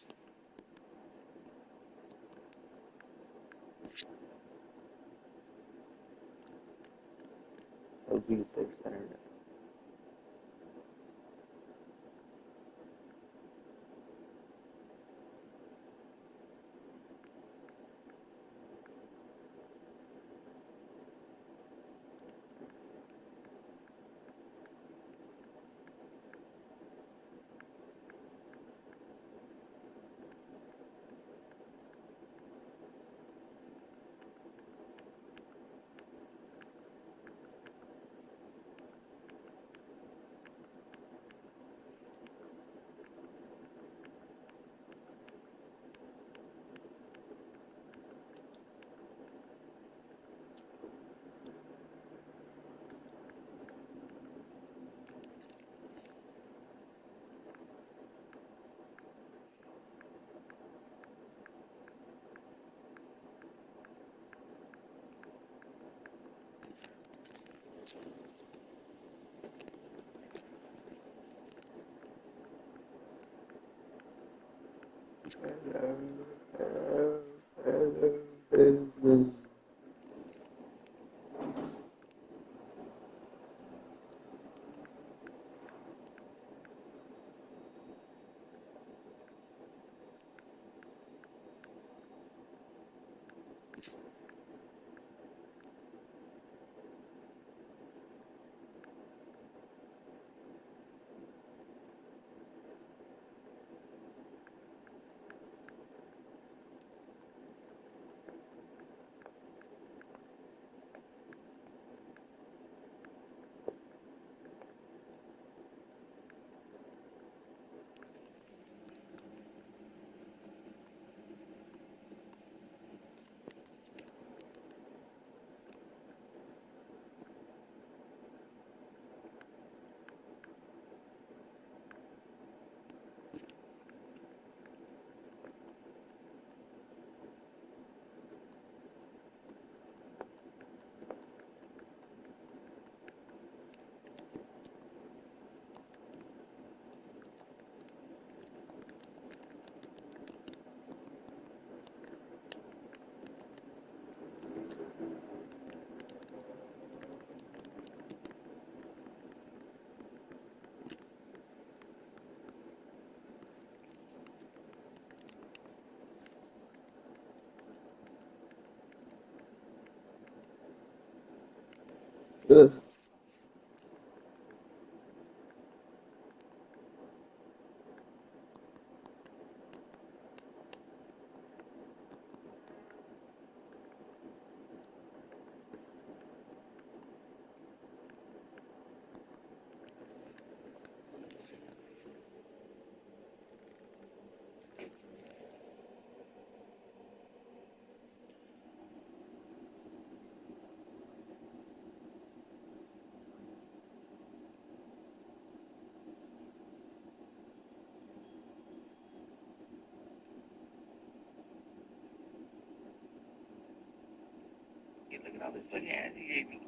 Speaker 14: Look at all this bug ass he gave me.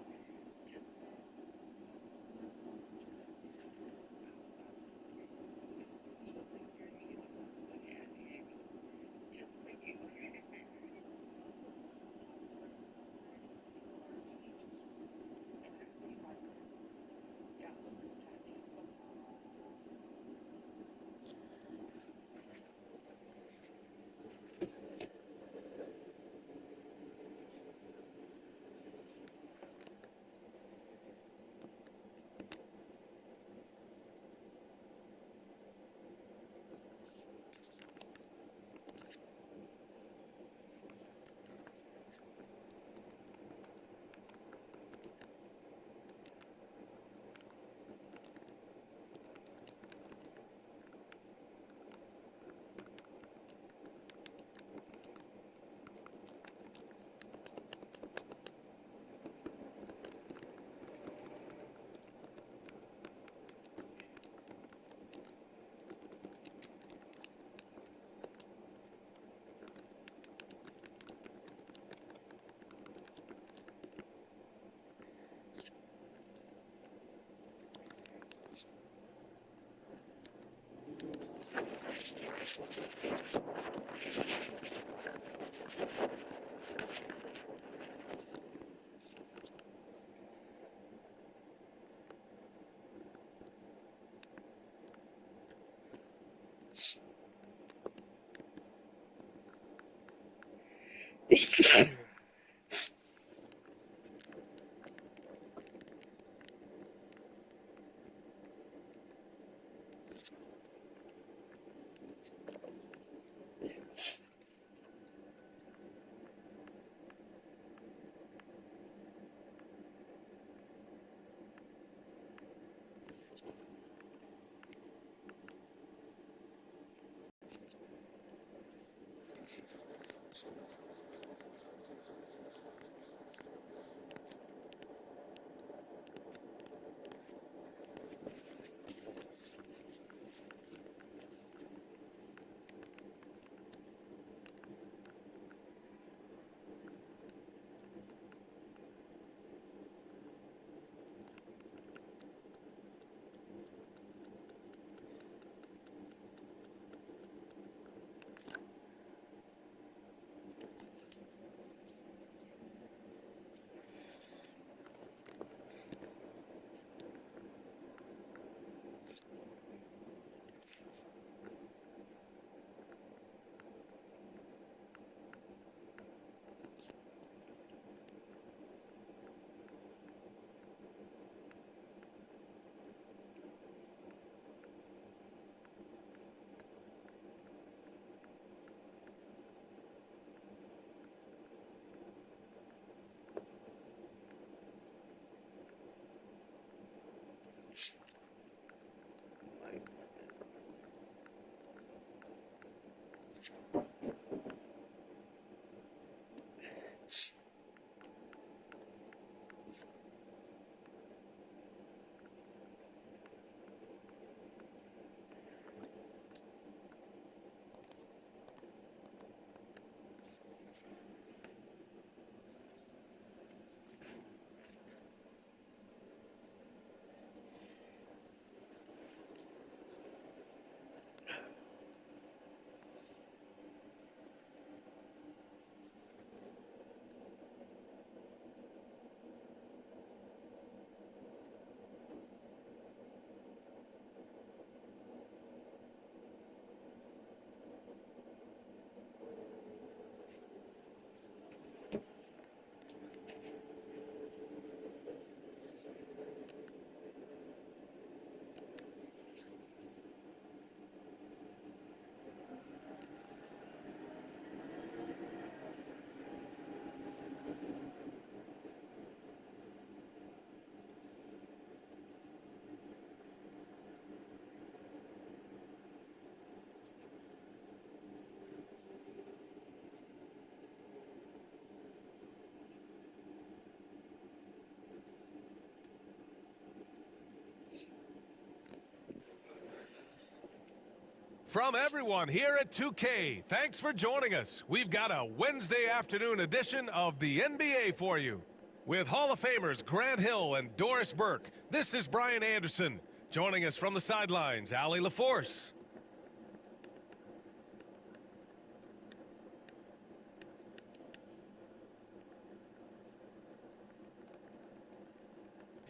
Speaker 1: From everyone here at 2K, thanks for joining us. We've got a Wednesday afternoon edition of the NBA for you. With Hall of Famers Grant Hill and Doris Burke, this is Brian Anderson. Joining us from the sidelines, Allie LaForce.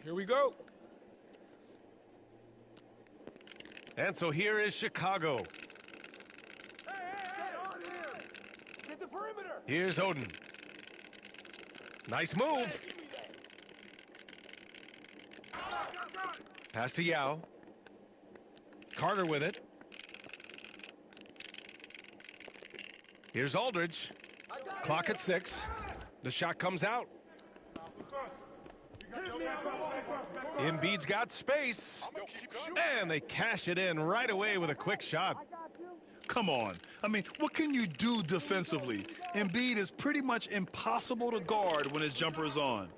Speaker 9: Here we go.
Speaker 1: And so here is Chicago.
Speaker 4: Get the perimeter.
Speaker 1: Here's Oden. Nice move. Pass to Yao. Carter with it. Here's Aldridge. Clock at 6. The shot comes out. Embiid's got space. And they cash it in right away with a quick shot.
Speaker 2: Come on. I mean, what can you do defensively? Embiid is pretty much impossible to guard when his jumper is on.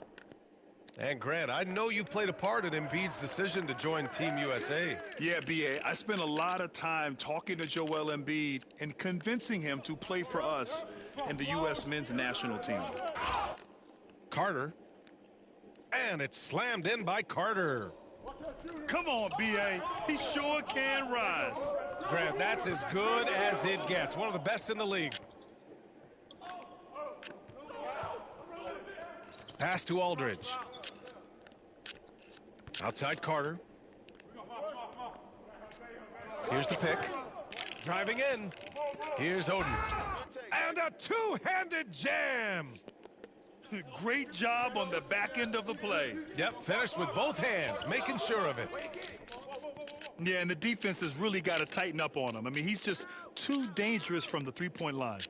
Speaker 1: And Grant, I know you played a part in Embiid's decision to join Team USA.
Speaker 2: Yeah, B.A., I spent a lot of time talking to Joel Embiid and convincing him to play for us and the U.S. men's national team.
Speaker 1: Carter. And it's slammed in by Carter.
Speaker 2: Come on, B.A. He sure can rise.
Speaker 1: Grant, that's as good as it gets. One of the best in the league. Pass to Aldridge. Outside Carter. Here's the pick. Driving in. Here's Oden. And a two-handed jam.
Speaker 2: Great job on the back end of the play.
Speaker 1: Yep, finished with both hands, making sure of it.
Speaker 2: Yeah, and the defense has really got to tighten up on him. I mean, he's just too dangerous from the three-point line.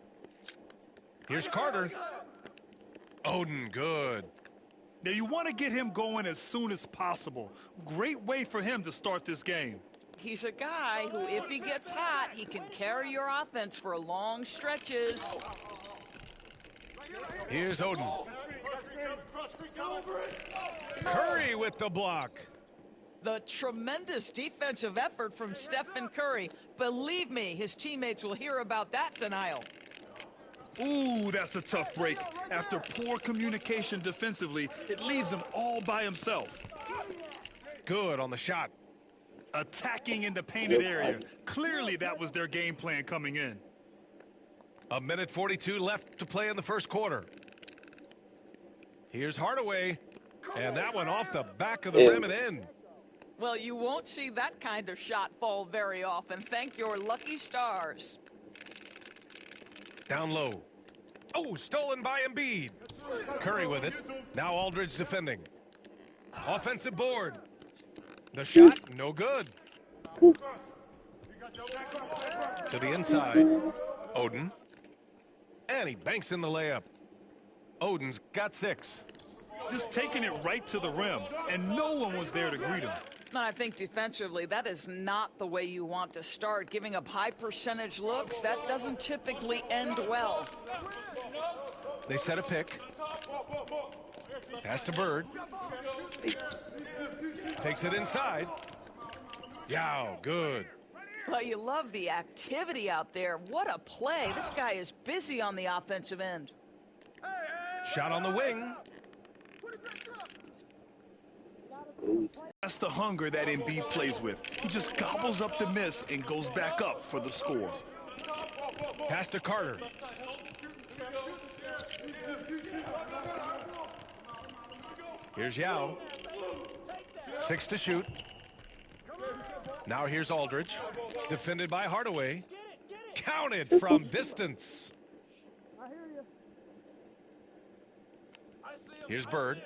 Speaker 1: Here's Carter. Oden, good.
Speaker 2: Now, you want to get him going as soon as possible. Great way for him to start this game.
Speaker 10: He's a guy who, if he gets hot, he can carry your offense for long stretches.
Speaker 1: Here's Oden. Curry with the block.
Speaker 10: The tremendous defensive effort from Stephen Curry. Believe me, his teammates will hear about that denial.
Speaker 2: Ooh, that's a tough break. After poor communication defensively, it leaves him all by himself.
Speaker 1: Good on the shot.
Speaker 2: Attacking in the painted area. Clearly, that was their game plan coming in.
Speaker 1: A minute 42 left to play in the first quarter. Here's Hardaway. And that one off the back of the rim and in.
Speaker 10: Well, you won't see that kind of shot fall very often. Thank your lucky stars.
Speaker 1: Down low. Oh, stolen by Embiid. Curry with it. Now Aldridge defending. Offensive board. The shot, no good. To the inside. Oden. And he banks in the layup. Oden's got 6.
Speaker 2: Just taking it right to the rim, and no one was there to greet him.
Speaker 10: I think defensively, that is not the way you want to start. Giving up high percentage looks, that doesn't typically end well.
Speaker 1: They set a pick. Pass to Bird. Takes it inside. Yow, good.
Speaker 10: Well, you love the activity out there. What a play. This guy is busy on the offensive end.
Speaker 1: Shot on the wing.
Speaker 2: That's the hunger that Embiid plays with. He just gobbles up the miss and goes back up for the score.
Speaker 1: Pass to Carter. Here's Yao. 6 to shoot. Now here's Aldridge. Defended by Hardaway. Counted from distance. Here's Bird.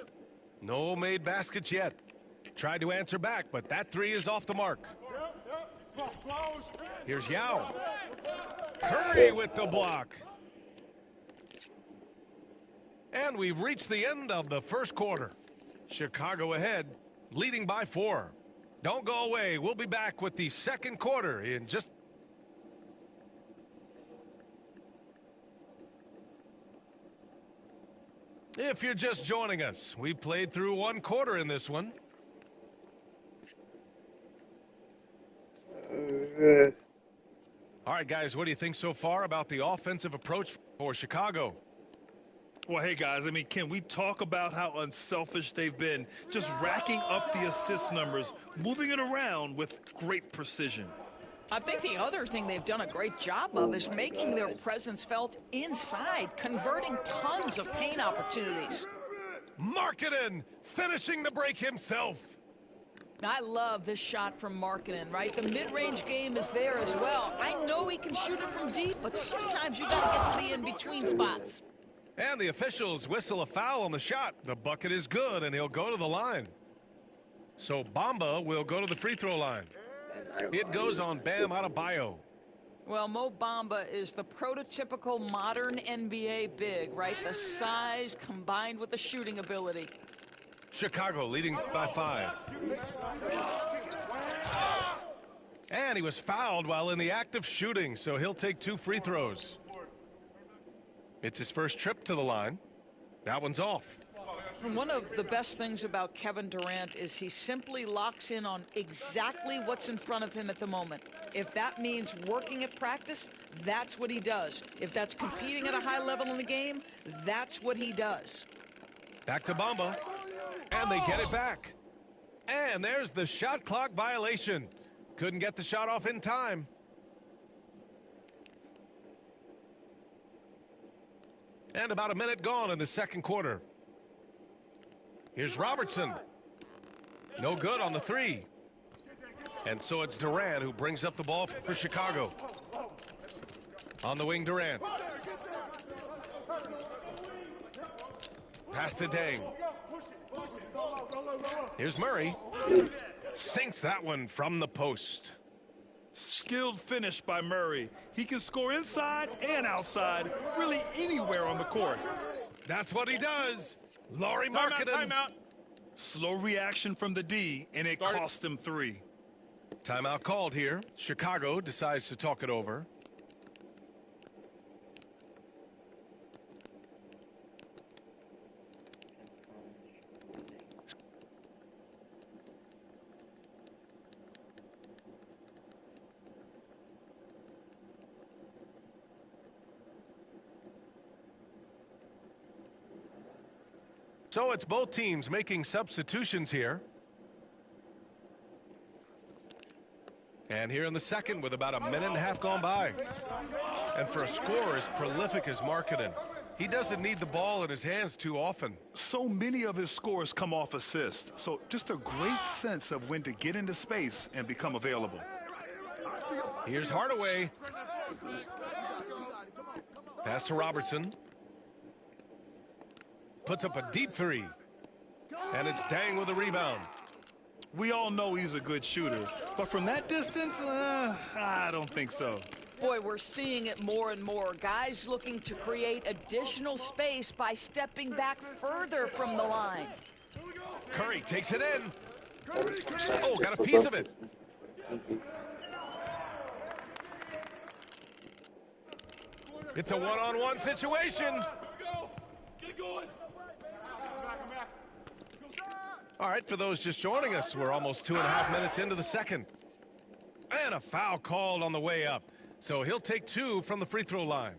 Speaker 1: No made baskets yet. Tried to answer back, but that 3 is off the mark. Here's Yao. Curry with the block. And we've reached the end of the first quarter. Chicago ahead, leading by 4. Don't go away. We'll be back with the second quarter in just... If you're just joining us, we played through 1 quarter in this one. All right, guys, what do you think so far about the offensive approach for Chicago?
Speaker 2: Well, hey, guys, I mean, can we talk about how unselfish they've been? Just racking up the assist numbers, moving it around with great precision.
Speaker 10: I think the other thing they've done a great job of is making their presence felt inside, converting tons of paint opportunities.
Speaker 1: Markkanen finishing the break himself.
Speaker 10: I love this shot from Markkanen, right? The mid-range game is there as well. I know he can shoot it from deep, but sometimes you got to get to the in-between spots.
Speaker 1: And the officials whistle a foul on the shot. The bucket is good, and he'll go to the line. So Bamba will go to the free throw line. It goes on Bam Adebayo.
Speaker 10: Well, Mo Bamba is the prototypical modern NBA big, right? The size combined with the shooting ability.
Speaker 1: Chicago leading by 5. And he was fouled while in the act of shooting, so he'll take 2 free throws. It's his first trip to the line. That one's off.
Speaker 10: And one of the best things about Kevin Durant is he simply locks in on exactly what's in front of him at the moment. If that means working at practice, that's what he does. If that's competing at a high level in the game, that's what he does.
Speaker 1: Back to Bamba. And they get it back. And there's the shot clock violation. Couldn't get the shot off in time. And about a minute gone in the second quarter. Here's Robertson. No good on the three. And so it's Durant who brings up the ball for Chicago. On the wing, Durant. Pass to Deng. Here's Murray. Sinks that one from the post.
Speaker 2: Skilled finish by Murray. He can score inside and outside, really anywhere on the court.
Speaker 1: That's what he does. Laurie Markkinen.
Speaker 2: Timeout. Slow reaction from the D, and it cost him 3.
Speaker 1: Timeout called here. Chicago decides to talk it over. So it's both teams making substitutions here. And here in the second with about a minute and a half gone by. And for a scorer as prolific as Markkinen, he doesn't need the ball in his hands too often.
Speaker 2: So many of his scores come off assist. So just a great sense of when to get into space and become available.
Speaker 1: Here's Hardaway. Pass to Robertson. Puts up a deep three. And it's Deng with a rebound.
Speaker 2: We all know he's a good shooter, but from that distance, I don't think so.
Speaker 10: Boy, we're seeing it more and more. Guys looking to create additional space by stepping back further from the line.
Speaker 1: Curry takes it in. Oh, got a piece of it. It's a one-on-one situation. All right, for those just joining us, we're almost 2.5 minutes into the second. And a foul called on the way up. So he'll take 2 from the free throw line.